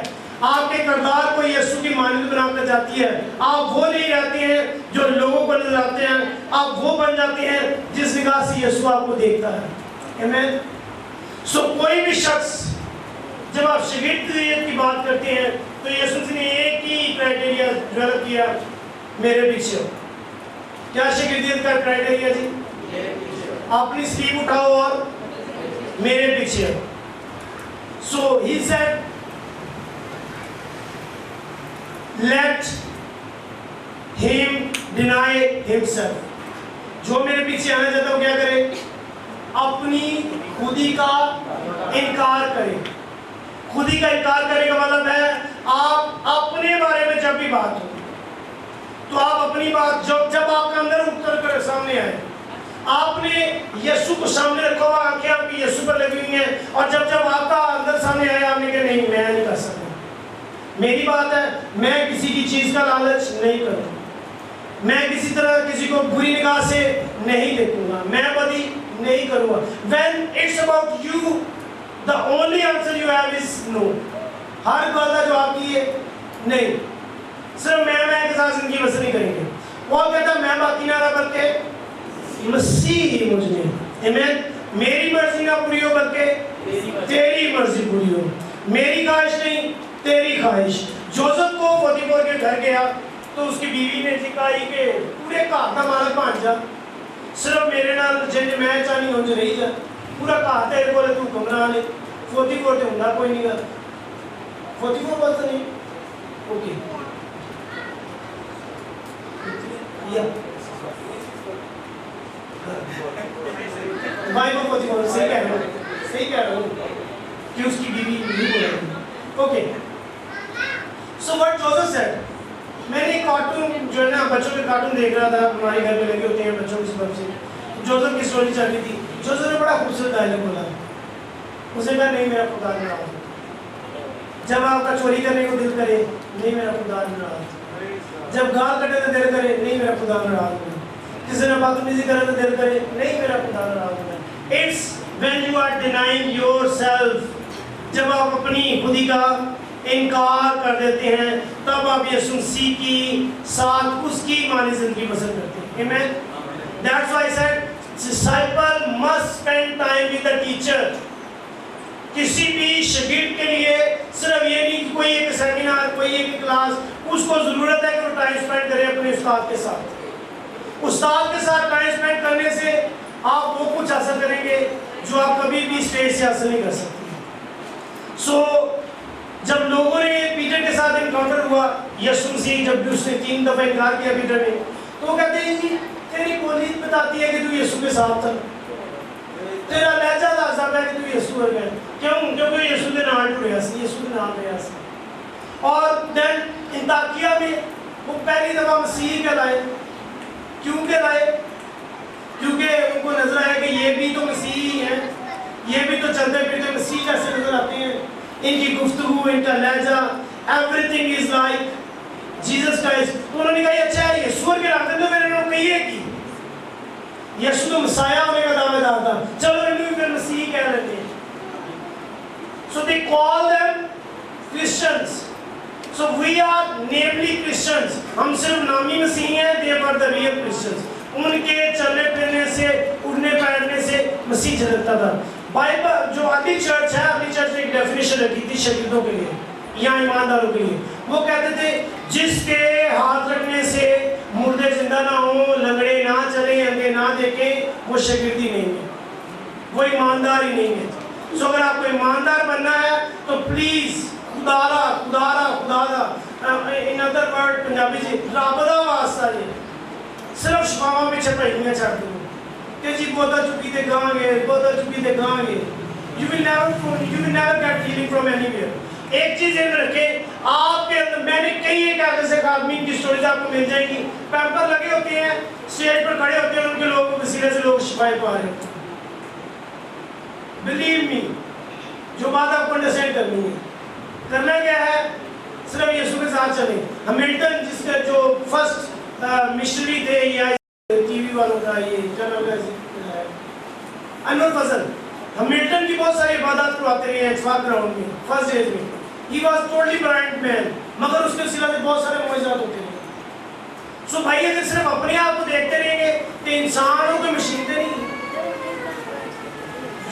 آپ کے کردار کو یسوع کی مانند بنا کر جاتی ہے. آپ وہ نہیں رہتے ہیں جو لوگوں کو نظر آتے ہیں، آپ وہ بن جاتے ہیں جس نگاہ سے یسوع آپ کو دیکھتا ہے. آمین. سو کوئی بھی شخص جب آپ شاگردیت کی بات کرتے ہیں تو یسوع نے ایک ہی کرائٹیریا ڈیولپ کیا، میرے پیچھے ہو. کیا شاگردیت کا کرائٹیریا جی؟ اپنی سلیپ اٹھاؤ اور میرے پیچھے ہو. So he said let him deny himself. جو میرے پیچھے آنا چاہتا ہوں کیا کرے؟ اپنی خودی کا انکار کرے. خودی کا انکار کرنے کا مطلب ہے آپ اپنے بارے میں جب بھی بات ہو تو آپ اپنی بات جب آپ کا اندر اتر کر سامنے آئے، آپ نے یسوع کو سامنے رکھا ہوا، آنکھیں آپ کی یسوع پر لگی ہوئی ہیں، اور جب آپ کا اندر سامنے آیا آپ نے کہا نہیں میں نہیں کر سکتا، میری بات ہے میں کسی کی چیز کا لالچ نہیں کروں، میں کسی طرح کسی کو بری نگاہ سے نہیں دیکھوں گا، میں بدی نہیں کروں گا. When it's about you, the only answer you have is no. ہر بات کا جواب کی ہے نہیں. صرف میں کے ساتھ زندگی بسر نہیں کریں گے. وہ کہتا ہے میں باقی نہ رہا بلکہ مسیح ہی مجھ میں. آمین. میری مرضی نہ پوری ہو بلکہ تیری مرضی پوری ہو. میری خواہش نہیں تیری خواہش. جوزف کو پوتیفر کے گھر گیا تو اس کی بیوی نے کہا کہ پورے گھر کا مالک بن جا، صرف میرے نال جنج میں چاہنی ہوں جو نہیں جا، پورا گھر تیرے کول تو حکمران ہے. پوتیفر تے ہوندا کوئی نہیں گا. پوتیفر بولتا نہیں اوکے یا بھائی کو پوتیفر صحیح کہہ رہا ہوں کہ اس کی بیوی نہیں بول رہی. Okay. So what Joseph said, میں نے ایک کارٹون جو ہے نا بچوں کے کارٹون دیکھ رہا تھا، ہمارے گھر میں لگے ہوتے ہیں بچوں کی سبب سے. جوزف کی سٹوری چل رہی تھی. جوزف نے بڑا خوبصورت ڈائلاگ بولا. اسے کہا نہیں میرا خدا ناراض. جب آپ کا چوری کرنے کو دل کرے نہیں میرا خدا ناراض. جب گال کٹے تو دل کرے نہیں میرا خدا ناراض. کسی نے بدتمیزی کرے تو دل کرے نہیں میرا خدا ناراض. It's when you are denying yourself. جب آپ اپنی خودی کا انکار کر دیتے ہیں تب آپ یسوع مسیح کی ساتھ اس کی مانی زندگی بسر کرتے ہیں. Amen. That's why I said disciple must spend time with the teacher. کسی بھی شاگرد کے لیے صرف یہ نہیں کہ کوئی ایک سیمینار کوئی ایک کلاس، اس کو ضرورت ہے کہ وہ ٹائم اسپینڈ کرے اپنے استاد کے ساتھ. استاد کے ساتھ ٹائم اسپینڈ کرنے سے آپ وہ کچھ حاصل کریں گے جو آپ کبھی بھی اسٹیج سے حاصل نہیں کر سکتے. سو جب لوگوں نے پیٹر کے ساتھ انکاؤنٹر ہوا، یسوع مسیح جب بھی اس نے 3 دفعہ انکار کیا پیٹر نے، تو وہ کہتے ہیں کہ تیری بولی بتاتی ہے کہ تو یسوع کے ساتھ تھا، تیرا لہجہ دستا ہے کہ تو یسوع ہے. کیوں؟ کیونکہ یسوع کے نام ٹریا سی، یسوع کے نام لیا سی. اور دین انطاکیہ میں وہ پہلی دفعہ مسیح کہلائے. کیوں کہلائے؟ کیونکہ ان کو نظر آیا کہ یہ بھی تو مسیح ہیں، یہ بھی تو چلتے پھرتے مسیح جیسے نظر آتے ہیں. ان کی گفتگو، ان کا لہجہ، every thing is like Jesus Christ. تو انہوں نے کہا یہ اچھا ہے، یسوع کے راستے تو میں نے کہیے کی یسوع تو مسیح ہونے کا دعوے دار تھا، چلو انہوں پھر مسیح کہہ لیتے ہیں. So they call them Christians. So we are namely Christians. ہم صرف نامی مسیحی ہیں. They were the real Christians. ان کے چلنے پھرنے سے، اٹھنے بیٹھنے سے مسیح جھلکتا تھا. بائبل جو اگلی چرچ ہے، اگلی چرچ نے ایک ڈیفینیشن رکھی تھی شاگردوں کے لیے یا ایمانداروں کے لیے. وہ کہتے تھے جس کے ہاتھ رکھنے سے مردے زندہ نہ ہوں، لنگڑے نہ چلیں، اندھے نہ دیکھیں، وہ شاگردی نہیں ہے، وہ ایماندار ہی نہیں ہے. سو اگر آپ کو ایماندار بننا ہے تو پلیز خدا ان ادر ورڈ پنجابی جی رب دا واسطہ جی صرف شفاواں پیچھے پڑھنیاں چھڑ دو کہ جی بوتل چکی تے گاں گے، بوتل چکی تے گاں گے. You will never get healing from anywhere. ایک چیز ذہن رکھیں، آپ کے اندر میں نے کئی ایک ایسے آدمی کی سٹوریز آپ کو مل جائیں گی، پیمپر لگے ہوتے ہیں، اسٹیج پر کھڑے ہوتے ہیں، ان کے لوگوں کو وسیلے سے لوگ شفائیں پا رہے ہیں. بلیو می، جو بات آپ کو انڈرسٹینڈ کرنی ہے، کرنا کیا ہے، صرف یسوع کے ساتھ چلیں. ہمیلٹن جس کا جو فرسٹ مشنری تھے یا ٹی وی والوں کا یہ چینل کا انور فضل ہملٹن کی بہت ساری عبادات کرواتے رہے ہیں اتفاق گراؤنڈ میں فرسٹ ایج میں. ہی واز ٹوٹلی بلائنڈ مین, مگر اس کے سلسلے میں بہت سارے معجزات ہوتے رہے. سو بھائی اگر صرف اپنے آپ کو دیکھتے رہیں گے تو انسان ہو کوئی مشین تو نہیں.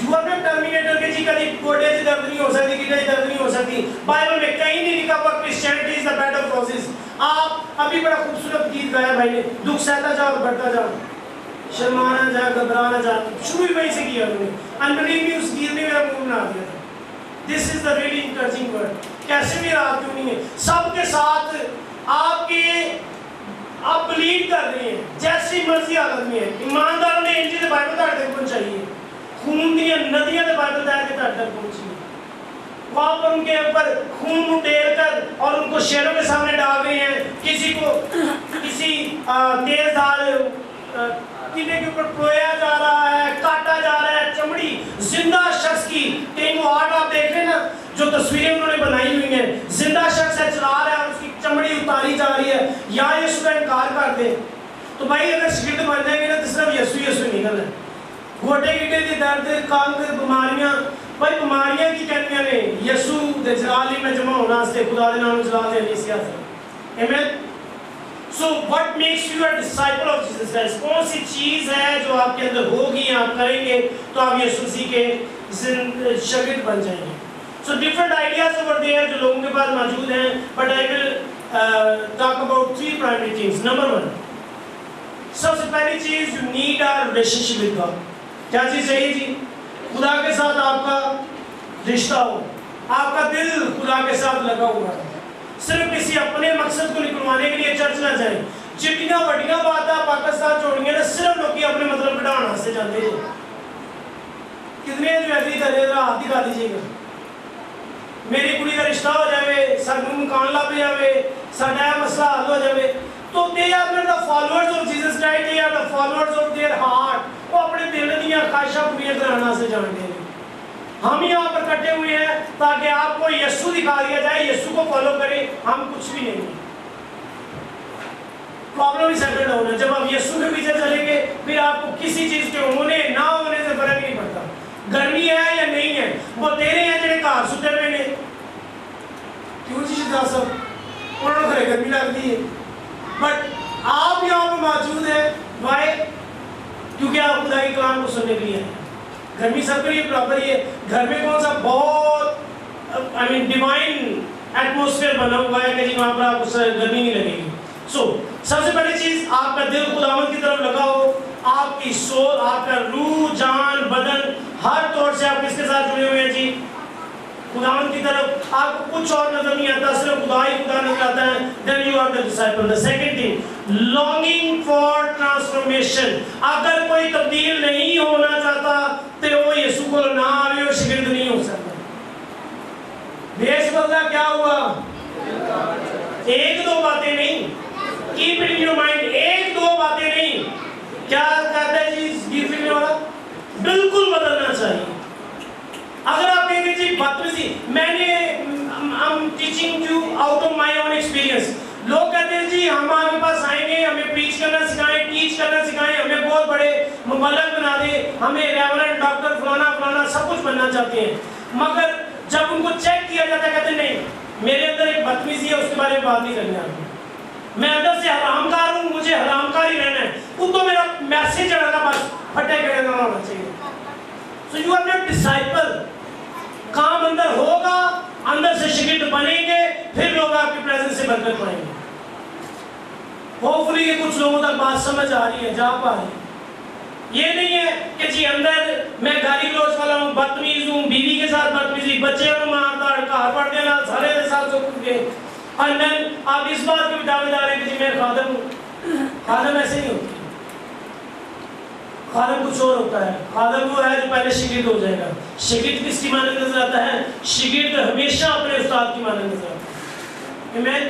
یو آر ناٹ ٹرمینیٹر کہ جی کبھی گوڈے سے درد نہیں ہو سکتی, کسی درد نہیں ہو سکتی. بائبل میں کہیں نہیں لکھا ہوا Christianity is the bed of roses. آپ ابھی بڑا خوبصورت گیت گایا بھائی نے, دکھ سہتا جا اور بڑھتا جا, شرمانا جا گھبرانا جا, شروع ہی وہیں سے کیا انہوں نے. انبلیو بھی اس گیت نے میرا منہ بنا دیا تھا. دس is the really encouraging word. کیسے بھی رات کیوں نہیں ہے, سب کے ساتھ آپ کے آپ بلیڈ کر رہے ہیں جیسی مرضی حالت میں ہے. ایمانداروں نے انجیل سے بائبل تک پہنچائی ہے, خون دیا ندیاں سے بائبل تک پہنچی ہے. وہاں پر ان کے اوپر خون اٹیل کر اور ان کو شیروں کے سامنے ڈال رہے ہیں. کسی کو کسی تیز دھار قلعے کے اوپر پرویا جا رہا ہے, کاٹا جا رہا ہے, چمڑی زندہ شخص کی. کہیں وہ آرٹ آپ دیکھ رہے ہیں نا, جو تصویریں انہوں نے بنائی ہوئی ہیں, زندہ شخص ہے چلا رہا ہے اور اس کی چمڑی اتاری جا رہی ہے, یا یسوع کا انکار کر دے. تو بھائی اگر شگرد بن جائیں گے نا تو صرف یسوع یسوع نکل ہے. گوٹے گیٹے کے درد, کانگ, بیماریاں, بھائی بیماریاں کی کہنیاں نے یسوع دے جلالی میں جمع ہونا سے خدا دے نام جلال دے نہیں سیاست. آمین. So what makes you a disciple of Jesus Christ? کون سی چیز ہے جو آپ کے اندر ہوگی, آپ کریں گے تو آپ یسوع مسیح کے شاگرد بن جائیں گے. So different ideas over there جو لوگوں کے پاس موجود ہیں, but I will talk about three primary things. Number one, سب سے پہلی چیز, you need a relationship with God. کیا چیز چاہیے جی؟ خدا کے ساتھ آپ کا رشتہ ہو, آپ کا دل خدا کے ساتھ لگا ہوا ہے. صرف کسی اپنے مقصد کو نکلوانے کے لیے چرچ نہ جائیں. جتنی بڑیاں باتیں پاکستان چھوڑیں نا, صرف لوگ اپنے مطلب کٹانا سے جانتے ہیں. کتنے جو ایگری کرے ذرا ہاتھ دکھا دیجیے گا. میری کڑی کا رشتہ ہو جائے, سانوں مکان لب جائے, ساڈا مسئلہ حل ہو جائے, تو they are not the followers of Jesus Christ, they are the followers of their heart. وہ اپنے دل دیا خواہشاں پوریاں کرانا سے جانتے ہیں. ہم یہاں پر کٹے ہوئے ہیں تاکہ آپ کو یسوع دکھا دیا جائے, یسوع کو فالو کریں. ہم کچھ بھی نہیں ہیں. پرابلم ہی سیٹل ہونا. جب آپ یسوع کے پیچھے چلیں گے پھر آپ کو کسی چیز کے ہونے نہ ہونے سے فرق نہیں پڑتا. گرمی ہے یا نہیں ہے, وہ تیرے ہیں جنہیں کار ستے ہوئے نے. کیوں جی شہزاد صاحب, انہوں نے گھرے گرمی لگتی ہے, بٹ آپ یہاں پہ موجود ہیں. وائی؟ کیونکہ آپ خدا کے کلام کو سننے کے لیے ہیں. گرمی سب کے لیے برابر ہی ہے. گھر میں کون سا بہت ڈیوائن ایٹموسفیئر بنا ہوا ہے کہ جی وہاں پر آپ کو گرمی نہیں لگے گی. سب سے پہلی چیز, آپ کا دل خداوند کی طرف لگا ہو. آپ کی سول, آپ کا روح, جان, بدن, ہر طور سے آپ کس کے ساتھ جڑے ہوئے ہیں جی؟ خداوند کی طرف. آپ کو کچھ اور نظر نہیں آتا, صرف خدا ہی خدا نظر آتا ہے. Then you are the disciple. The second thing, longing for transformation. اگر کوئی تبدیل نہیں ہونا چاہتا تو وہ یسوع کو نہ آئے اور شاگرد نہیں ہو سکتا. بیس بدلا کیا ہوا؟ ایک دو باتیں نہیں. Keep it in your mind. ایک دو باتیں نہیں. کیا کہتا ہے جی گیت لکھنے والا؟ بالکل بدلنا چاہیے. اگر آپ کہیں گے جی بدتمیزی, میں نے I'm teaching you out of my own experience. لوگ کہتے ہیں جی ہم آپ کے پاس آئیں گے, ہمیں پریچ کرنا سکھائیں, ٹیچ کرنا سکھائیں, ہمیں بہت بڑے مبلغ بنا دیں, ہمیں ریورنڈ, ڈاکٹر, فلانا فلانا سب کچھ بننا چاہتے ہیں. مگر جب ان کو چیک کیا جاتا ہے کہتے ہیں نہیں, میرے اندر ایک بدتمیزی ہے, اس کے بارے میں بات نہیں کرنی آپ. میں اندر سے حرام کار ہوں, مجھے حرام کار ہی رہنا ہے. ان کو میرا میسیج ہے نا, بس پھٹے گئے نہ ہونا چاہیے. So you are not disciple. کام اندر ہوگا, اندر سے شاگرد بنیں گے, پھر لوگ آپ کی پریزنس سے برکت پائیں گے. ہوپفلی کہ کچھ لوگوں تک بات سمجھ آ رہی ہے, جا پا رہی ہے. یہ نہیں ہے کہ جی اندر میں گالی گلوچ والا ہوں, بدتمیز ہوں, بیوی کے ساتھ بدتمیزی, بچے کو مارتا, گھر پڑھنے والا سارے کے ساتھ جو کچھ گئے, اور دین آپ اس بات کے بھی دعوے دار ہیں کہ جی میں خادم ہوں. خادم ایسے نہیں ہوتی. خادم کچھ اور ہوتا ہے. خادم وہ ہے جو پہلے شاگرد ہو جائے گا. شاگرد کس کی مانند نظر آتا ہے؟ شاگرد ہمیشہ اپنے استاد کی مانند نظر آتا ہے. آمین.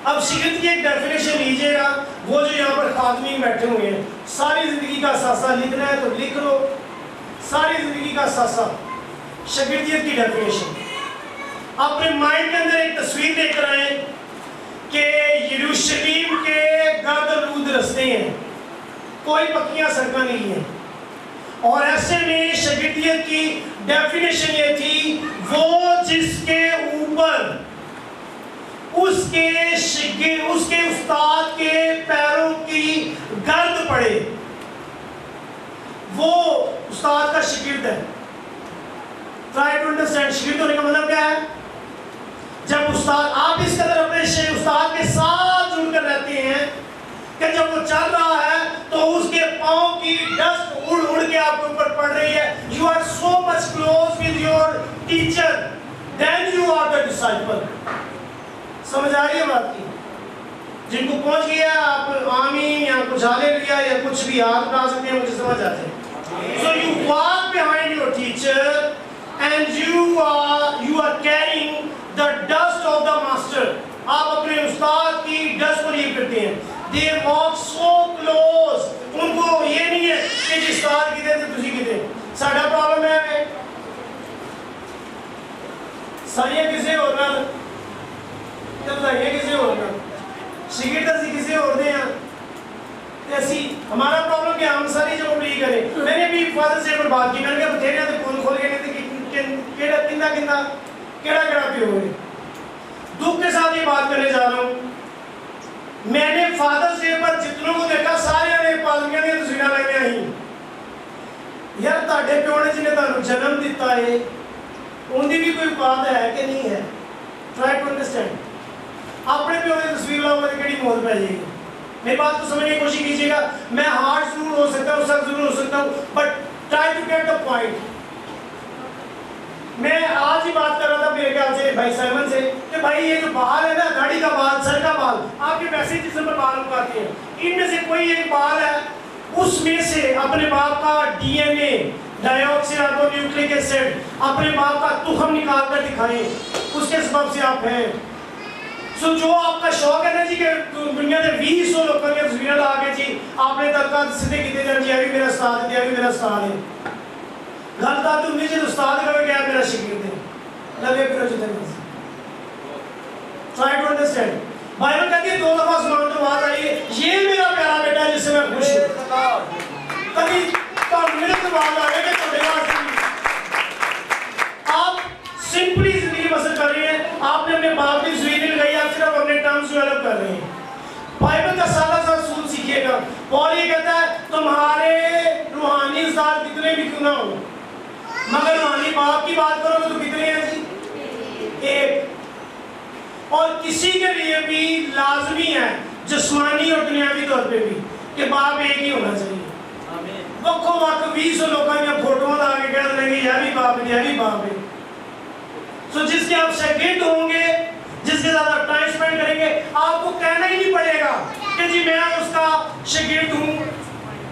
اب شاگرد کی ایک ڈیفینیشن لیجئے گا. وہ جو یہاں پر خادمین بیٹھے ہوئے ہیں, ساری زندگی کا اثاثہ لکھنا ہے تو لکھ لو. ساری زندگی کا اثاثہ شاگردیت کی ڈیفینیشن. اپنے مائنڈ کے اندر ایک تصویر دیکھ کر آئیں کہ یروشلیم کے گرد آلود رستے ہیں, کوئی پکیاں سڑکیں نہیں ہیں, اور ایسے میں شاگردیت کی ڈیفینیشن یہ تھی وہ جس کے اوپر اس کے استاد کے پیروں کی گرد پڑے وہ استاد کا شاگرد ہے. ٹرائی ٹو انڈرسٹینڈ شاگرد ہونے کا مطلب کیا ہے؟ جب استاد آپ اس قدر اپنے استاد کے ساتھ جڑ کر رہتے ہیں کہ جب وہ چل رہا ہے تو اس کے پاؤں کی ڈسٹ اڑ اڑ کے آپ کے اوپر پڑ رہی ہے. You are so much close with your teacher then you are the disciple. سمجھ آ رہی ہے بات کی؟ جن کو پہنچ گیا آپ آمین یا کچھ حالے لیا یا کچھ بھی ہاتھ اٹھا سکتے ہیں مجھے سمجھ آتے ہیں. So you walk behind your teacher and you are carrying the dust of the master. آپ اپنے استاد کی ڈسٹ کو لیے کرتے ہیں. They walk so close. ان کو یہ نہیں ہے کہ جس استاد کی دے تو تسی کی دے. ساڈا پرابلم ہے سائیں کسے ہونا جب لائیں کسے ہونا شاگرد اسی کسے ہو دے ہیں. ایسی ہمارا پرابلم کیا ہم ساری جب نہیں کریں. میں نے بھی فادر سے پر بات کی میں نے کہا بتھیرے ہیں تو کھول کے نہیں تھے کیڑا کیڑا پیو ہوئے. دکھ کے ساتھ یہ بات کرنے جا رہا ہوں. میں نے فادر سے پر جتنوں کو دیکھا سارے نے پالمیاں دیا تصویریں لائیں آئیں. یار تاڑے پیو نے جنہیں تانوں جنم دیتا ہے ان دی بھی کوئی بات ہے کہ نہیں ہے. Try to understand. اپنے پیو نے تصویر لاؤ گا کیڑی موت پہ جائے گی. میری بات کو سمجھنے کی کوشش کیجیے گا. میں ہارڈ ضرور ہو سکتا ہوں سخت ضرور ہو سکتا ہوں but try to get the point. میں آج ہی بات کر رہا تھا میرے خیال سے بھائی سائمن سے کہ بھائی یہ جو بال ہے نا گاڑی کا بال سر کا بال آپ کے ویسے جسم پر بال اگاتے ہیں ان میں سے کوئی ایک بال ہے اس میں سے اپنے باپ کا ڈی این اے ڈائی آکسی رائبو نیوکلک ایسڈ اپنے باپ کا تخم نکال کر دکھائیں اس کے سبب سے آپ ہیں. سو جو آپ کا شوق ہے نا جی کہ دنیا کے 200 لوگوں کی تصویریں لا کے جی آپ نے ترکات سیدھے کیتے جان جی ابھی میرا استاد ہے ابھی میرا استاد ہے. گل تا تو نیچے استاد کا کیا میرا شاگرد ہے لگے پھر جتنے میں ٹرائی ٹو انڈرسٹینڈ. بائبل کہتی ہے 2 دفعہ سناؤ تو بات آئی ہے یہ میرا پیارا بیٹا ہے جس سے میں خوش ہوں. کبھی تو میرے تو بات آئے کہ تو میرا آپ سمپلی زندگی بسر کر رہے ہیں. آپ نے اپنے باپ کی تصویر نہیں لگائی آپ صرف اپنے ٹرمز ڈیولپ کر رہے ہیں. بائبل کا سادہ سا اصول سیکھیے گا. پال یہ کہتا ہے تمہارے روحانی استاد کتنے بھی کیوں نہ ہو مگر روحانی باپ کی بات کرو تو کتنے ہیں جی ایک. اور کسی کے لیے بھی لازمی ہے جسمانی اور دنیاوی طور پہ بھی کہ باپ ایک ہی ہونا چاہیے. وقت وقت 20 لوگوں نے فوٹو لا کے کہہ دیں گے یہ بھی باپ ہے یہ بھی باپ ہے. سو جس کے آپ شاگرد ہوں گے جس کے ساتھ آپ ٹائم اسپینڈ کریں گے آپ کو کہنا ہی نہیں پڑے گا کہ جی میں اس کا شاگرد ہوں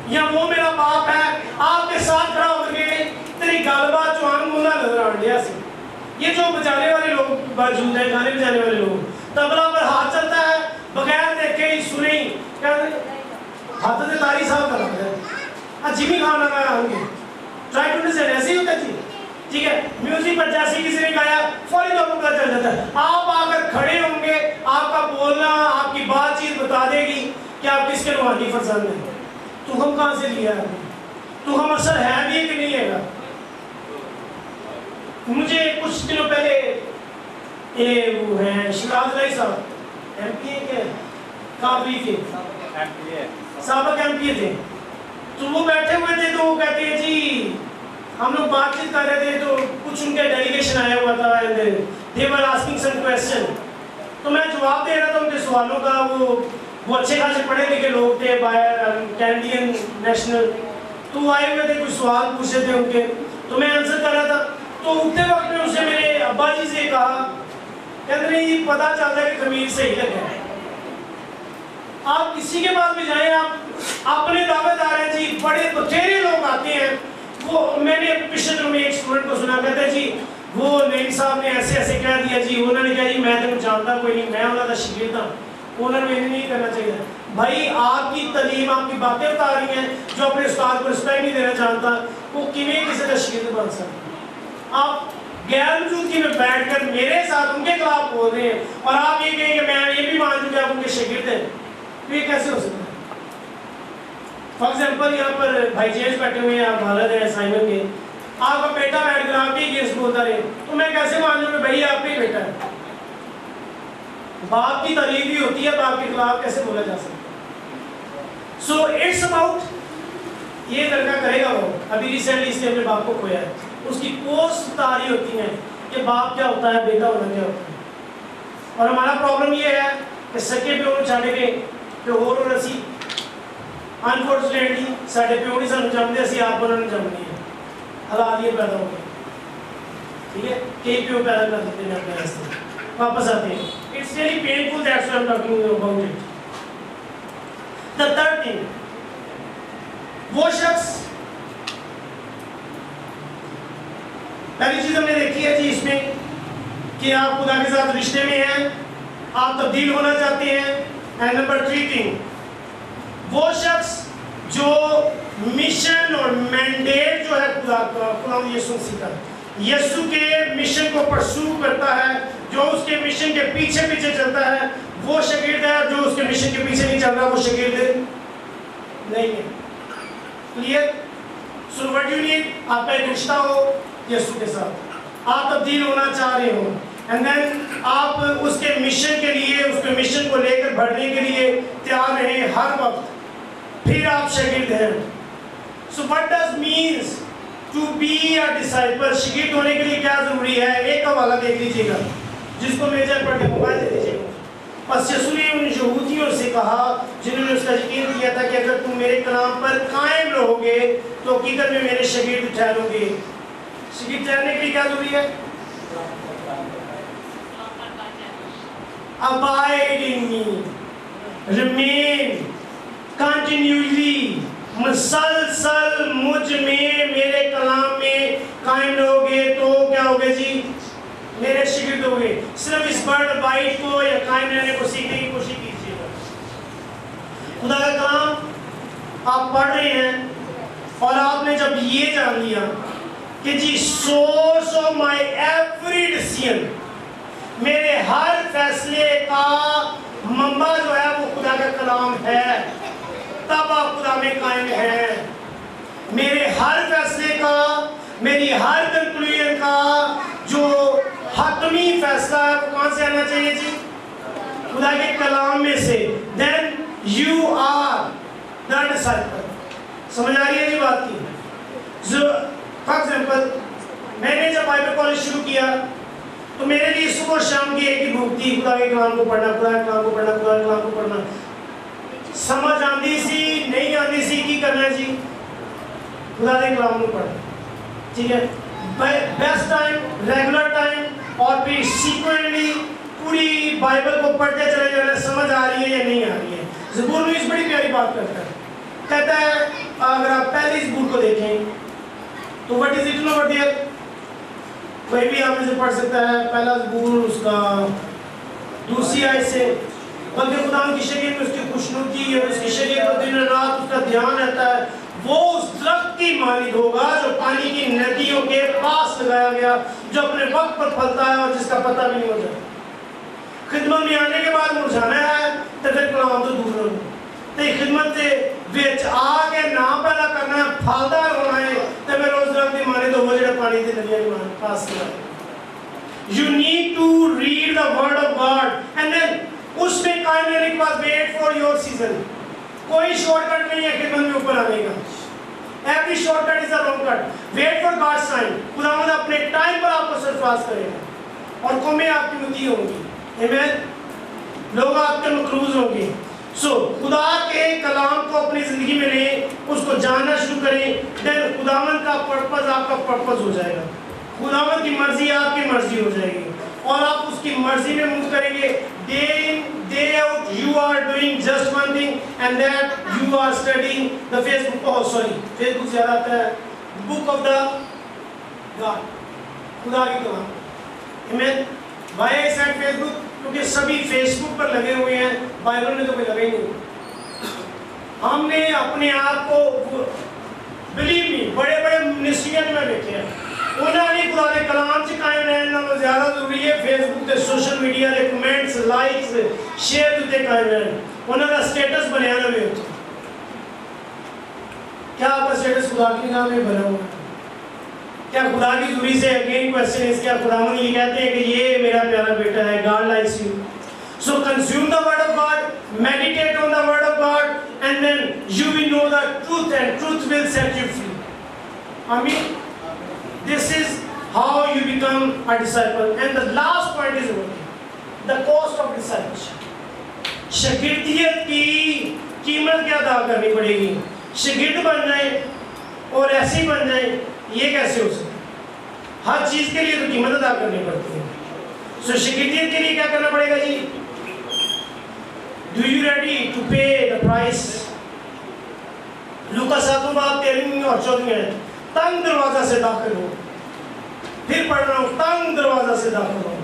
یا وہ میرا باپ ہے. آپ کے ساتھ کھڑا ہو کے تیری گل بات جوان ملا نظر آ رہا ہے. یہ جو بجانے والے لوگ موجود ہیں گانے بجانے والے لوگ تبلا پر ہاتھ چلتا ہے بغیر دیکھے ہی سنے ہی ہاتھ سے تاری صاحب کر رہا ہے جیمی خان لگایا ہوں گے. ٹرائی ٹو انڈرسٹینڈ ایسے ہی ہوتا ہے جی ٹھیک ہے. میوزک پر جیسے کسی نے گایا فوری طور پر پتہ چل جاتا ہے. آپ آ کر کھڑے ہوں گے آپ کا بولنا آپ کی بات چیت بتا دے گی کہ آپ کس کے روحانی فرزند ہیں. تو ہم کہاں سے لیا ہے تو ہم اثر ہے بھی کہ نہیں ہے گا. مجھے کچھ دنوں پہلے وہ ہیں شیراز رائی صاحب ایم پی اے کے کابری کے سابق ایم پی اے تھے تو وہ بیٹھے ہوئے تھے تو وہ کہتے ہیں جی ہم لوگ بات چیت کر رہے تھے تو کچھ ان کے ڈیلیگیشن آیا ہوا تھا they were asking some question تو میں جواب دے رہا تھا ان کے سوالوں کا. وہ اچھے خاصے پڑھے لکھے لوگ تھے کینیڈین نیشنل تو وہ آئے ہوئے تھے کچھ سوال پوچھے تھے ان کے تو میں آنسر کر رہا تھا. تو اٹھتے وقت میں اسے میرے ابا جی سے کہا کہتے ہیں یہ پتہ چلتا ہے کہ خمیر صحیح لگا ہے. آپ کسی کے پاس بھی جائیں آپ اپنے دعوے دار ہیں جی بڑے بتھیرے لوگ آتے ہیں. وہ میں نے پچھلے دنوں میں ایک اسٹوڈنٹ کو سنا کہتے ہیں جی وہ نعیم صاحب نے ایسے ایسے کہہ دیا جی انہوں نے کہا جی میں تو جانتا کوئی نہیں میں انہوں کا شاگرد ہوں انہوں نے نہیں کرنا چاہیے. بھائی آپ کی تعلیم آپ کی باتیں بتا رہی ہیں جو اپنے استاد کو رسپیکٹ نہیں دینا چاہتا وہ کیویں کسی کا شاگرد بن سکتا. آپ غیر موجودگی میں بیٹھ کر میرے ساتھ ان کے خلاف بول رہے ہیں اور آپ یہ کہیں کہ میں یہ بھی مان لوں کہ آپ ان کے شاگرد ہیں تو یہ کیسے ہو سکتا ہے. فار ایگزامپل یہاں پر بھائی جیمس بیٹھے ہوئے ہیں, آپ والد ہیں سائمن کے, آپ کا بیٹا بیٹھ کر آپ کے اگینسٹ بولتا رہے تو میں کیسے مان لوں کہ بھائی آپ کا ہی بیٹا ہے؟ باپ کی تعریف بھی ہوتی ہے, باپ کے خلاف کیسے بولا جا سکتا ہے؟ سو اٹس اباؤٹ, یہ لڑکا کرے گا, وہ ابھی ریسنٹلی اس نے اپنے باپ کو کھویا ہے, اس کی پوسٹ تاری ہوتی ہیں کہ باپ کیا ہوتا ہے, بیٹا ہونا کیا ہوتا ہے. اور ہمارا پرابلم یہ ہے کہ سکے پیو چھڈ کے تے ہور اسی انفارچونیٹلی ساڈے پیو نہیں سانوں جمدے, اسی آپ انہاں نوں جمدے ہیں, حالات یہ پیدا ہو گئے. ٹھیک ہے, کئی پیو پیدا کر دیتے ہیں اپنے راستے. واپس آتے ہیں. It's really painful, that's why I'm talking about it. The third thing, وہ شخص, پہلی چیز ہم نے دیکھی ہے جی اس میں کہ آپ خدا کے ساتھ رشتے میں ہیں, آپ تبدیل ہونا چاہتے ہیں. اینڈ نمبر 3 تھنگ, وہ شخص جو مشن اور مینڈیٹ جو ہے خدا کا, خدا یسوع مسیح کا, یسوع کے مشن کو پرسو کرتا ہے, جو اس کے مشن کے پیچھے پیچھے چلتا ہے, وہ شاگرد ہے. جو اس کے مشن کے پیچھے نہیں چل رہا وہ شاگرد نہیں ہے. Clear? So what you need, آپ کا ایک رشتہ ہو یسوع کے ساتھ, آپ تبدیل ہونا چاہ رہے ہو, اینڈ دین آپ اس کے مشن کے لیے, اس کے مشن کو لے کر بڑھنے کے لیے تیار رہیں ہر وقت, پھر آپ شاگرد ہیں. So what does means to be a disciple, شاگرد ہونے کے لیے کیا ضروری ہے؟ ایک حوالہ دیکھ لیجیے گا جس کو میجر پڑھ کے موبائل دے دیجیے گا. پس یسوع نے ان یہودیوں سے کہا جنہوں نے اس کا یقین کیا تھا کہ اگر تم میرے کلام پر قائم رہو گے تو حقیقت میں میرے شاگرد ٹھہرو گے. شاگرد ٹھہرنے کے لیے کیا ضروری ہے؟ Abide in me, remain continually, مسلسل مجھ میں, میرے کلام میں قائم رہو گے تو کیا ہوگے جی؟ میرے شاگرد ہوگے. صرف اس ورڈ بائٹ کو یا قائم رہنے کو سیکھنے کی کوشش کیجیے گا. خدا کا کلام آپ پڑھ رہے ہیں اور آپ نے جب یہ جان لیا کہ جی source of my every decision, میرے ہر فیصلے کا منبع جو ہے وہ خدا کا کلام ہے, تب آپ خدا میں قائم ہیں. میرے ہر فیصلے کا, میری ہر کنکلوژن کا جو حتمی فیصلہ ہے وہ کہاں سے آنا چاہیے جی؟ خدا کے کلام میں سے. then you are the disciple. سمجھ آ رہی ہے یہ بات کی؟ فار ایگزامپل میں نے جب بائبل کالج شروع کیا تو میرے لیے صبح اور شام کی ایک ہی بھوک تھی, خدا کے کلام کو پڑھنا, خدا کے کلام کو پڑھنا, خدا کے کلام کو پڑھنا. سمجھ آندی سی نہیں آندی سی کی کرنا جی؟ خدا کے کلام کو پڑھنا. ٹھیک ہے, بیسٹ ٹائم, ریگولر ٹائم, اور پھر سیکوینٹلی پوری بائبل کو پڑھتے چلے جانا, سمجھ آ رہی ہے یا نہیں آ رہی ہے. زبور میں اس بڑی پیاری بات کرتا ہے, کہتا ہے اگر آپ پہلی زبور کو دیکھیں تو what is it over there, کوئی بھی آپ میں سے پڑھ سکتا ہے پہلا زبور اس کا دوسری آیت سے, بلکہ خدا کی شریعت میں اس کی خوشنودی اور اس کی شریعت پر دن رات اس کا دھیان رہتا ہے. وہ اس درخت کی مانند ہوگا جو پانی کی ندیوں کے پاس لگایا گیا, جو اپنے وقت پر پھلتا ہے اور جس کا پتہ بھی نہیں ہوتا. خدمت میں آنے کے بعد مرجھانا ہے تو پھر کلام تو دور رہو, تو خدمت سے وچ آ کے نام پیدا کرنا ہے, پھلدار ہونا ہے, تو پھر روز درخت کی مانند ہو جڑا پانی کی ندیوں کے پاس لگایا. You need to read the word of God and then اس میں قائم رہنے کے بعد wait for your season. کوئی شارٹ کٹ نہیں ہے خدمت میں اوپر آنے کا. Every shortcut is a wrong cut. Wait for God's time. خداوند اپنے ٹائم پر آپ کو سرفراز کرے گا اور قومیں آپ کی مطیع ہوں گی. Amen. لوگ آپ کے مقروض ہوں گے. سو خدا کے کلام کو اپنی زندگی میں لیں, اس کو جاننا شروع کریں, then خداوند کا پرپز آپ کا پرپز ہو جائے گا. خداوند کی مرضی آپ کی مرضی ہو جائے گی اور آپ اس کی مرضی میں موو کریں گے. Day in, day out, you are doing just one thing and that you are studying the Facebook, Facebook زیادہ آتا ہے, book of the God, خدا کی کلام. Amen. Why I said Facebook? کیونکہ سبھی فیس بک پر لگے ہوئے ہیں, بائبل میں تو کوئی لگے ہی نہیں. ہم نے اپنے آپ کو بلیو می بڑے بڑے منسٹریاں میں دیکھے ہیں, انہوں نے خدا کے کلام سے قائم رہنا زیادہ ضروری ہے فیس بک تے سوشل میڈیا دے کمنٹس لائکس شیئر تے قائم رہنا, انہوں کا سٹیٹس بنیا نہ ہوئے. کیا آپ کا اسٹیٹس خدا کی نگاہ میں بنا ہوا ہے؟ کیا خدا کی ضروری سے اگین کوشچن ہے کیا خداوند یہ کہتے ہیں کہ یہ میرا پیارا بیٹا ہے, God likes you. So consume the word of God, meditate on the word of God, and then you will know the truth and truth will set you free. Amen. This is how you become a disciple. And the last point is the cost of discipleship. شاگردیت کی قیمت کیا ادا کرنی پڑے گی؟ شاگرد بن جائیں اور ایسے ہی بن جائیں, یہ کیسے ہو سکتا ہے؟ ہر چیز کے لیے تو قیمت ادا کرنی پڑتی ہے. سو شاگردیت کے لیے کیا کرنا پڑے گا جی؟ Do you ready to pay the price? لوکا 7 باب 13 اور 14 میں تنگ دروازہ سے داخل ہو. پھر پڑھ رہا ہوں, تنگ دروازہ سے داخل ہو.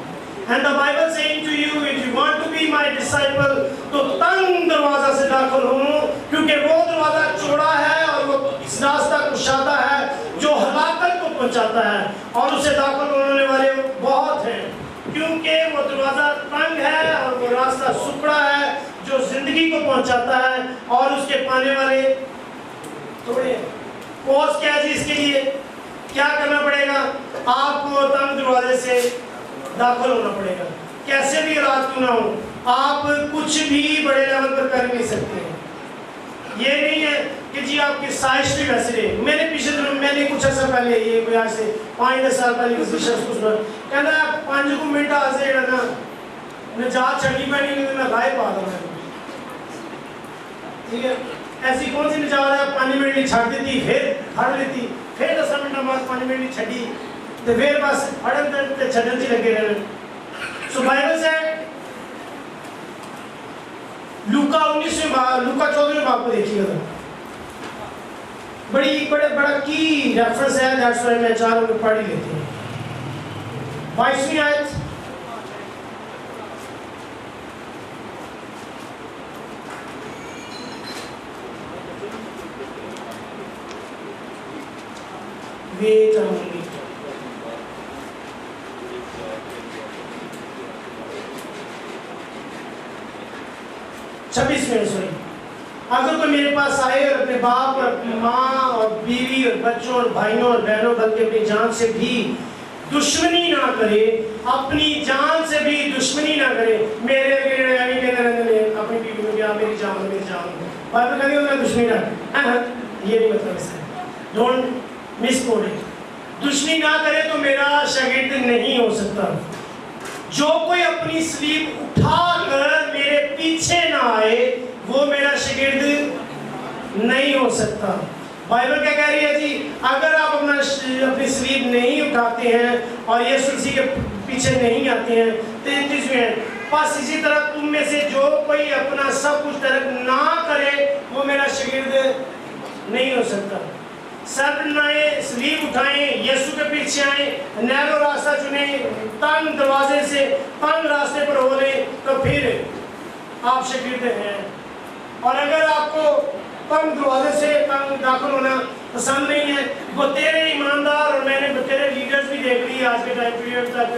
And the Bible saying to you, if you want to be my disciple, تو تنگ دروازہ سے داخل ہوں, کیونکہ وہ دروازہ چوڑا ہے اور وہ اس راستہ کشادہ ہے جو ہلاکت کو پہنچاتا ہے, اور اسے داخل ہونے والے بہت ہیں. کیونکہ وہ دروازہ تنگ ہے اور وہ راستہ سکڑا ہے جو زندگی کو پہنچاتا ہے, اور اس کے پانے والے تھوڑے ہیں. کوس کیا ہے جی اس کے لیے؟ کیا کرنا پڑے گا؟ آپ کو تنگ دروازے سے داخل ہونا پڑے گا. کیسے بھی رات کیوں نہ ہو, آپ کچھ بھی بڑے لیول پر کر نہیں سکتے ہیں. یہ نہیں ہے کہ جی آپ کی سائش بھی ویسے رہے. میں نے پچھلے دنوں میں نے کچھ عرصہ پہلے یہ کوئی آج سے 5-10 سال پہلے کسی شخص کو سنا, کہنا 5 منٹ آسے نا نجات چھڑی پہ نہیں میں غائب آ رہا ہوں. ٹھیک ہے, ایسی کون سی نجات ہے؟ 5 منٹ نہیں چھڑ دیتی, پھر پھڑ لیتی, پھر 10 منٹ بعد 5 منٹ نہیں چھڑی, تو پھر بس پھڑن تے چھڑن سی لگے رہے. سو بائبل سے لوکا 14 باب کو دیکھیے گا, بڑا کی ریفرنس ہے. دیٹس وائی میں 4 میں پڑھ ہی لیتے ہیں. 22ویں آیت, wait a minute. سوری, اگر کوئی میرے پاس آئے اور اپنے باپ اور اپنی ماں اور بیوی اور بچوں اور بھائیوں اور بہنوں بلکہ اپنی جان سے بھی دشمنی نہ کرے, اپنی جان سے بھی دشمنی نہ کرے. میرے اپنی بیوی میں کیا میری جان بائبل کہتی ہے دشمنی نہ, یہ نہیں مطلب اس کا, ڈونٹ مس کوٹ اٹ. دشمنی نہ کرے تو میرا شاگرد نہیں ہو سکتا. جو کوئی اپنی صلیب اٹھا کر میرے پیچھے نہ آئے وہ میرا شاگرد نہیں ہو سکتا. بائبل کیا کہہ رہی ہے جی؟ اگر آپ اپنی صلیب نہیں اٹھاتے ہیں اور یسوع مسیح کے پیچھے نہیں آتے ہیں تو ان چیزیں ہیں. بس اسی طرح تم میں سے جو کوئی اپنا سب کچھ ترک نہ کرے وہ میرا شاگرد نہیں ہو سکتا. سر بنائیں, صلیب اٹھائیں, یسوع کے پیچھے آئیں, نیرو راستہ چنیں, تنگ دروازے سے تنگ راستے پر ہو لیں, تو پھر آپ شاگرد ہیں. اور اگر آپ کو تنگ دروازے سے تنگ داخل ہونا پسند نہیں ہے, وہ تیرے ایماندار اور میں نے تیرے لیڈرز بھی دیکھ لی آج کے ٹائم پیریڈ تک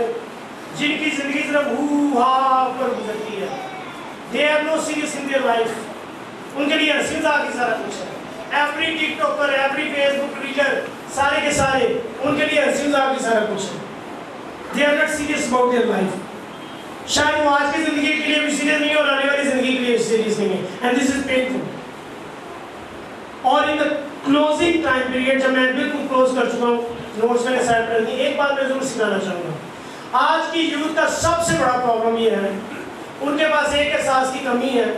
جن کی زندگی صرف ہو ہا پر گزرتی ہے. They have no serious in their life. ان کے لیے ہنسی مذاق ہی سارا کچھ ہے. Every TikToker, every Facebook reader, سارے کے سارے ان کے لیے ہنسی مذاق ہی سارا کچھ ہے. They are not serious about their life. شاید وہ آج کی زندگی کے لیے بھی سیریس نہیں ہے اور آنے والی زندگی کے لیے سیریس نہیں ہے. And this is painful. اور ان دا کلوزنگ ٹائم پیریڈ, جب میں بالکل کلوز کر چکا ہوں, نوٹس میں نے سائڈ کر دی, ایک بات میں ضرور سکھانا چاہوں گا. آج کی یوتھ کا سب سے بڑا پرابلم یہ ہے, ان کے پاس ایک احساس کی کمی ہے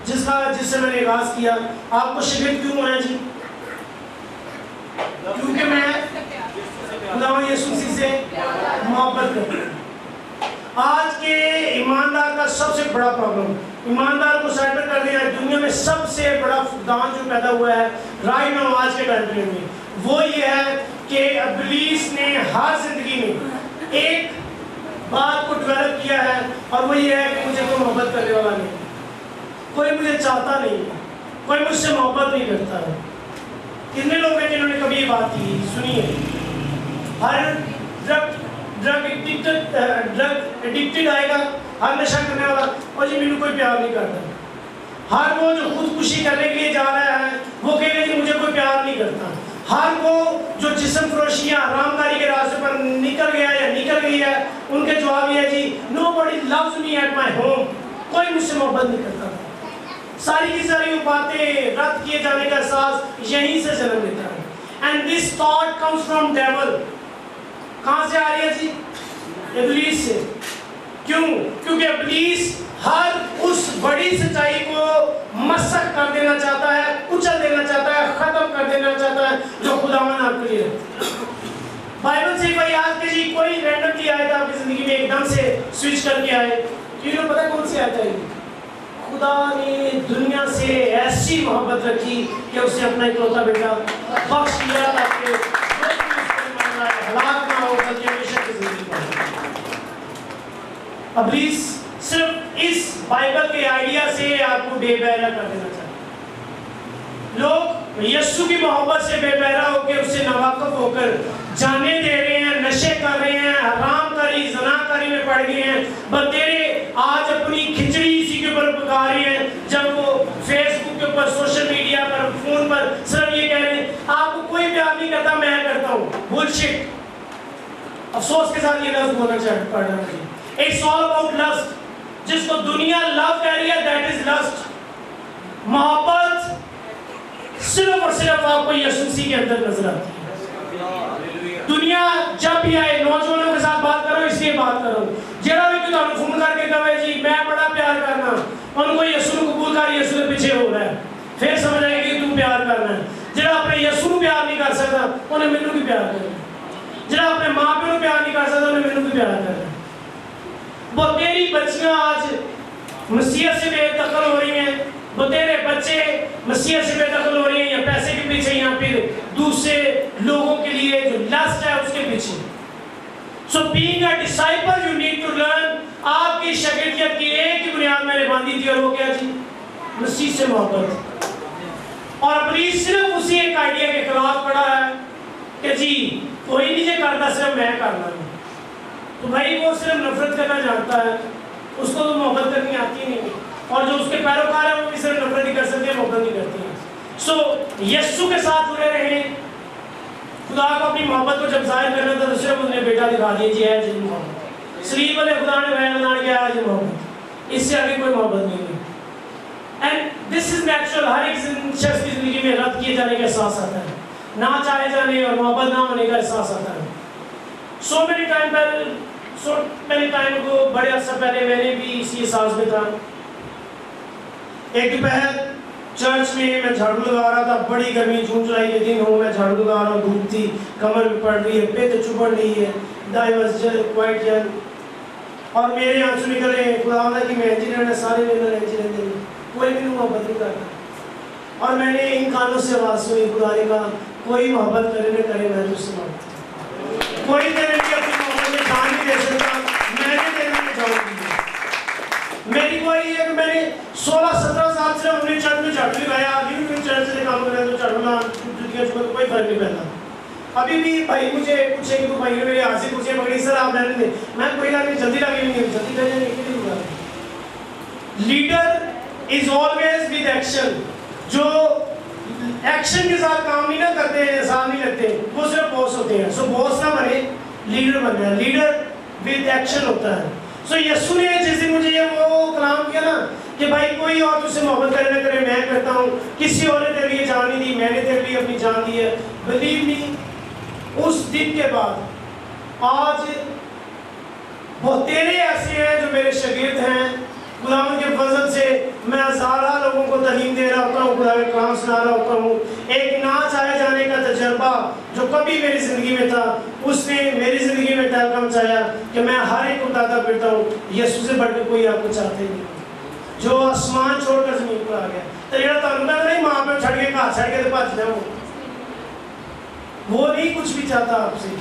جس سے میں نے آغاز کیا. آپ کو شاگرد کیوں ہونا ہے جی؟ کیونکہ میں خدا یسوع مسیح سے محبت کرتا ہوں. آج کے ایماندار کا سب سے بڑا پرابلم, ایماندار کو سائڈ پر کر دیا ہے. دنیا میں سب سے بڑا فقدان جو پیدا ہوا ہے رائٹ ناؤ آج کے ٹائم پیریڈ میں, وہ یہ ہے کہ ابلیس نے ہر زندگی میں ایک بات کو ڈیولپ کیا ہے, اور وہ یہ ہے کہ مجھے کوئی محبت کرنے والا نہیں, کوئی مجھے چاہتا نہیں, کوئی مجھ سے محبت نہیں کرتا ہے. کتنے لوگ ہیں جنہوں نے کبھی یہ بات کی سنی ہے؟ ہر ڈرگ ایڈکٹڈ آئے گا, ہر نشہ کرنے والا, اور جی مجھے کوئی پیار نہیں کرتا. ہر وہ جو خودکشی کرنے کے لیے جا رہا ہے وہ کہے گا کہ مجھے کوئی پیار نہیں کرتا. ہر وہ جو جسم فروشیاں حرام کاری کے راستے پر نکل گیا یا نکل گئی ہے ان کے جواب یہ ہے جی nobody loves me at my home. کوئی مجھ سے محبت نہیں کرتا. ساری کی ساری باتیں رد کیے جانے کا احساس یہیں سے جنم لیتا ہے. And this thought comes from devil. کہاں سے آ رہی ہے جی؟ ابلیس سے. کیوں؟ کیونکہ ابلیس ہر اس بڑی سچائی کو مسخ کر دینا چاہتا ہے, کچل دینا چاہتا ہے, ختم کر دینا چاہتا ہے جو خداوند آپ کے لیے رکھتا ہے. بائبل سے کوئی آج کے جی کوئی رینڈملی آیت آپ کی زندگی میں ایک دم سے سوئچ کر کے آئے تو یہ پتہ کون سی آیت ہے؟ خدا نے دنیا سے ایسی محبت رکھی کہ اسے اپنا اکلوتا بیٹا بخش دیا تاکہ ہلاک نہ ہو بلکہ ہمیشہ کی زندگی پائے. ابلیس صرف اس بائبل کے آئیڈیا سے آپ کو بے بہرا کر دینا چاہتا ہے. لوگ یسوع کی محبت سے بے بہرا ہو کے اس سے ناواقف ہو کر جانے دے رہے ہیں, نشے کر رہے ہیں, حرام کاری زنا کاری میں پڑ گئے ہیں. بتیرے آج اپنی کھچڑی اسی کے اوپر پکا رہے ہیں جب وہ فیس بک کے اوپر, سوشل میڈیا پر, فون پر صرف یہ کہہ رہے ہیں آپ کو کوئی پیار نہیں کرتا, میں کرتا ہوں. بلشٹ. افسوس کے ساتھ یہ لفظ بولنا چاہتا پڑ رہا ہے. It's all about lust. جس کو دنیا لو کہہ رہی ہے that is lust. محبت صرف اور صرف آپ کو یسوع مسیح کے اندر نظر آتی ہے. دنیا جب بھی آئے, نوجوانوں کے ساتھ بات کرو اس لیے بات کرو, جڑا بھی تمہیں فون کر کے کہے جی میں بڑا پیار کرنا, ان کو یسوع کو قبول کر یسوع کے پیچھے ہو رہا ہے, پھر سمجھ آئے کہ تم پیار کرنا ہے. جڑا اپنے یسوع کو پیار نہیں کر سکتا انہیں مینوں بھی پیار کرنا. جڑا اپنے ماں پیو کو پیار نہیں کر سکتا انہیں مینوں بھی پیار کرنا. وہ تیری بچیاں آج مسیحیت سے بے دخل ہو رہی ہیں, وہ تیرے بچے مسیحیت سے بے دخل ہو رہی ہیں یا پیسے کے پیچھے یا پھر دوسرے لوگوں کے لیے جو لسٹ ہے اس کے پیچھے. So being a disciple you need to learn. آپ کی شاگردیت کی ایک ہی بنیاد میں نے باندھی تھی اور وہ کیا تھی؟ مسیح سے محبت. اور ابلیس صرف اسی ایک آئیڈیا کے خلاف پڑا ہے کہ جی کوئی نہیں یہ کرتا صرف میں کرنا ہوں. تو بھائی وہ صرف نفرت کرنا جانتا ہے, اس کو تو محبت کرنی آتی نہیں, اور جو اس کے پیروکار ہیں وہ بھی صرف نفرت ہی کر سکتے ہیں, محبت نہیں کرتے ہیں. سو یسوع کے ساتھ جڑے رہیں. خدا کو اپنی محبت کو جب ظاہر کرنا تھا تو صرف اس نے بیٹا دکھا دیا جی ہے جی محبت. صلیب والے خدا نے بیان کیا ہے جی محبت, اس سے آگے کوئی محبت نہیں ہے. And this is natural. ہر ایک شخص کی زندگی میں رد کیے جانے کا احساس آتا ہے, نہ چاہے جانے اور محبت نہ ہونے کا احساس آتا ہے. سو مینی ٹائم کو بڑے عرصہ پہلے میں نے بھی اسی احساس میں تھا. ایک دوپہر چرچ میں میں جھاڑو لگا رہا تھا, بڑی گرمی, جون جولائی کے دن ہوں, میں جھاڑو لگا رہا ہوں, دھوپ تھی, کمر بھی پڑ رہی ہے, پت چبھڑ رہی ہے, I was quite young. اور میرے آنسو نکل رہے ہیں. خدا کی میں انجینئر نے سارے میرے انجینئر نے کوئی بھی محبت نہیں کرتا. اور میں نے ان کانوں سے آواز سنی, خدا نے کہا کوئی محبت کرے نہ کرے میں تجھ سے محبت, کوئی تیرے لیے اپنی محبت میں جان نہیں دے سکتا, میں نے تیرے لیے جان دی. میری کوئی ہے کہ میں نے 16-17 سال سے اپنے چرچ میں جھاڑو لگایا, ابھی بھی چرچ سے کام کر رہے تو جھاڑو لگا جتیاں چھوڑ کوئی فرق نہیں پڑتا. ابھی بھی بھائی مجھے پوچھے کہ تو بھائی نے میرے ہاتھ سے کرسیاں پکڑی, سر آپ لینے دیں, میں کوئی بات نہیں, جلدی لگے نہیں, جلدی لگے نہیں. Leader is always with action. جو ایکشن کے ساتھ کام نہیں نہ کرتے ہیں, آسان نہیں لگتے, وہ صرف باس ہوتے ہیں. سو باس نہ بنے, لیڈر بن جائے. لیڈر ود ایکشن ہوتا ہے. سو یسوع نے جس دن مجھے یہ وہ کلام کیا نا کہ بھائی کوئی اور تجھ سے محبت کرے نہ کرے میں کرتا ہوں, کسی اور نے تیرے لیے جان نہیں دی, میں نے تیرے لیے اپنی جان دی ہے. بلیو می, اس دن کے بعد آج بہت تیرے ایسے ہیں جو میرے شاگرد ہیں. خداوند کے فضل سے میں ہزارہ لوگوں کو تعلیم دے رہا ہوتا ہوں, خدا کا کلام سنا رہا ہوتا ہوں. ایک نہ چاہے جانے کا تجربہ جو کبھی میری زندگی میں تھا, اس نے میری زندگی میں تہلکہ مچایا کہ میں ہر ایک کو بتاتا پھرتا ہوں یسوع سے بڑھ کے کوئی آپ کو چاہتے نہیں, جو آسمان چھوڑ کر زمین پر آ گیا. تو یہ تعلق نہیں ماں پہ چھڑ کے گھر چھڑ کے تو بھج جاؤ, وہ نہیں کچھ بھی چاہتا آپ سے.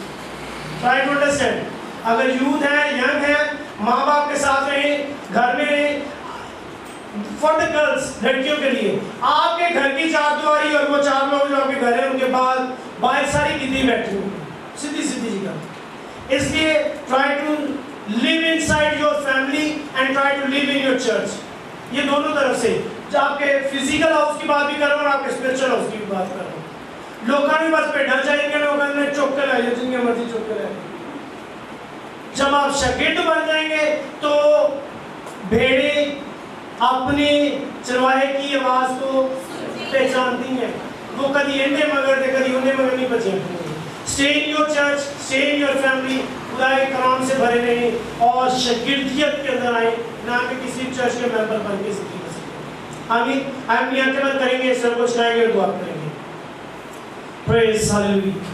Try to understand. اگر یوتھ ہیں, ینگ ہیں, ماں باپ کے ساتھ رہیں, گھر میں رہیں. فار دا گرلس, لڑکیوں کے لیے آپ کے گھر کی چار دیواری اور وہ 4 لوگ جو آپ کے گھر ہیں ان کے بعد باہر ساری گدی بیٹھی ہوں, سیدھی جی کا. اس لیے try to live inside your family and try to live in your church. یہ دونوں طرف سے آپ کے فزیکل ہاؤس کی بات بھی کر رہا ہوں اور آپ کے اسپرچل ہاؤس کی بھی بات کر رہا ہوں. لوگوں بس پہ ڈر جائیں گے, لوگوں نے چوک کے لائے جن کے مرضی چوک کے لائے. جب آپ شاگرد بن جائیں گے تو بھیڑیں اپنی چرواہے کی آواز کو پہچانتی ہیں. وہ کدی انہیں مگر دے کدی انہیں مگر نہیں بچے. Stay in your church, stay in your family, خدا کے کلام سے بھرے رہیں اور شاگردیت کے اندر آئیں, نہ کہ کسی چرچ کے ممبر بن کے زندگی بسیں. آمین. ہم نیتیں بند کریں گے, سر کو چلائیں گے اور دعا کریں گے. Praise Hallelujah.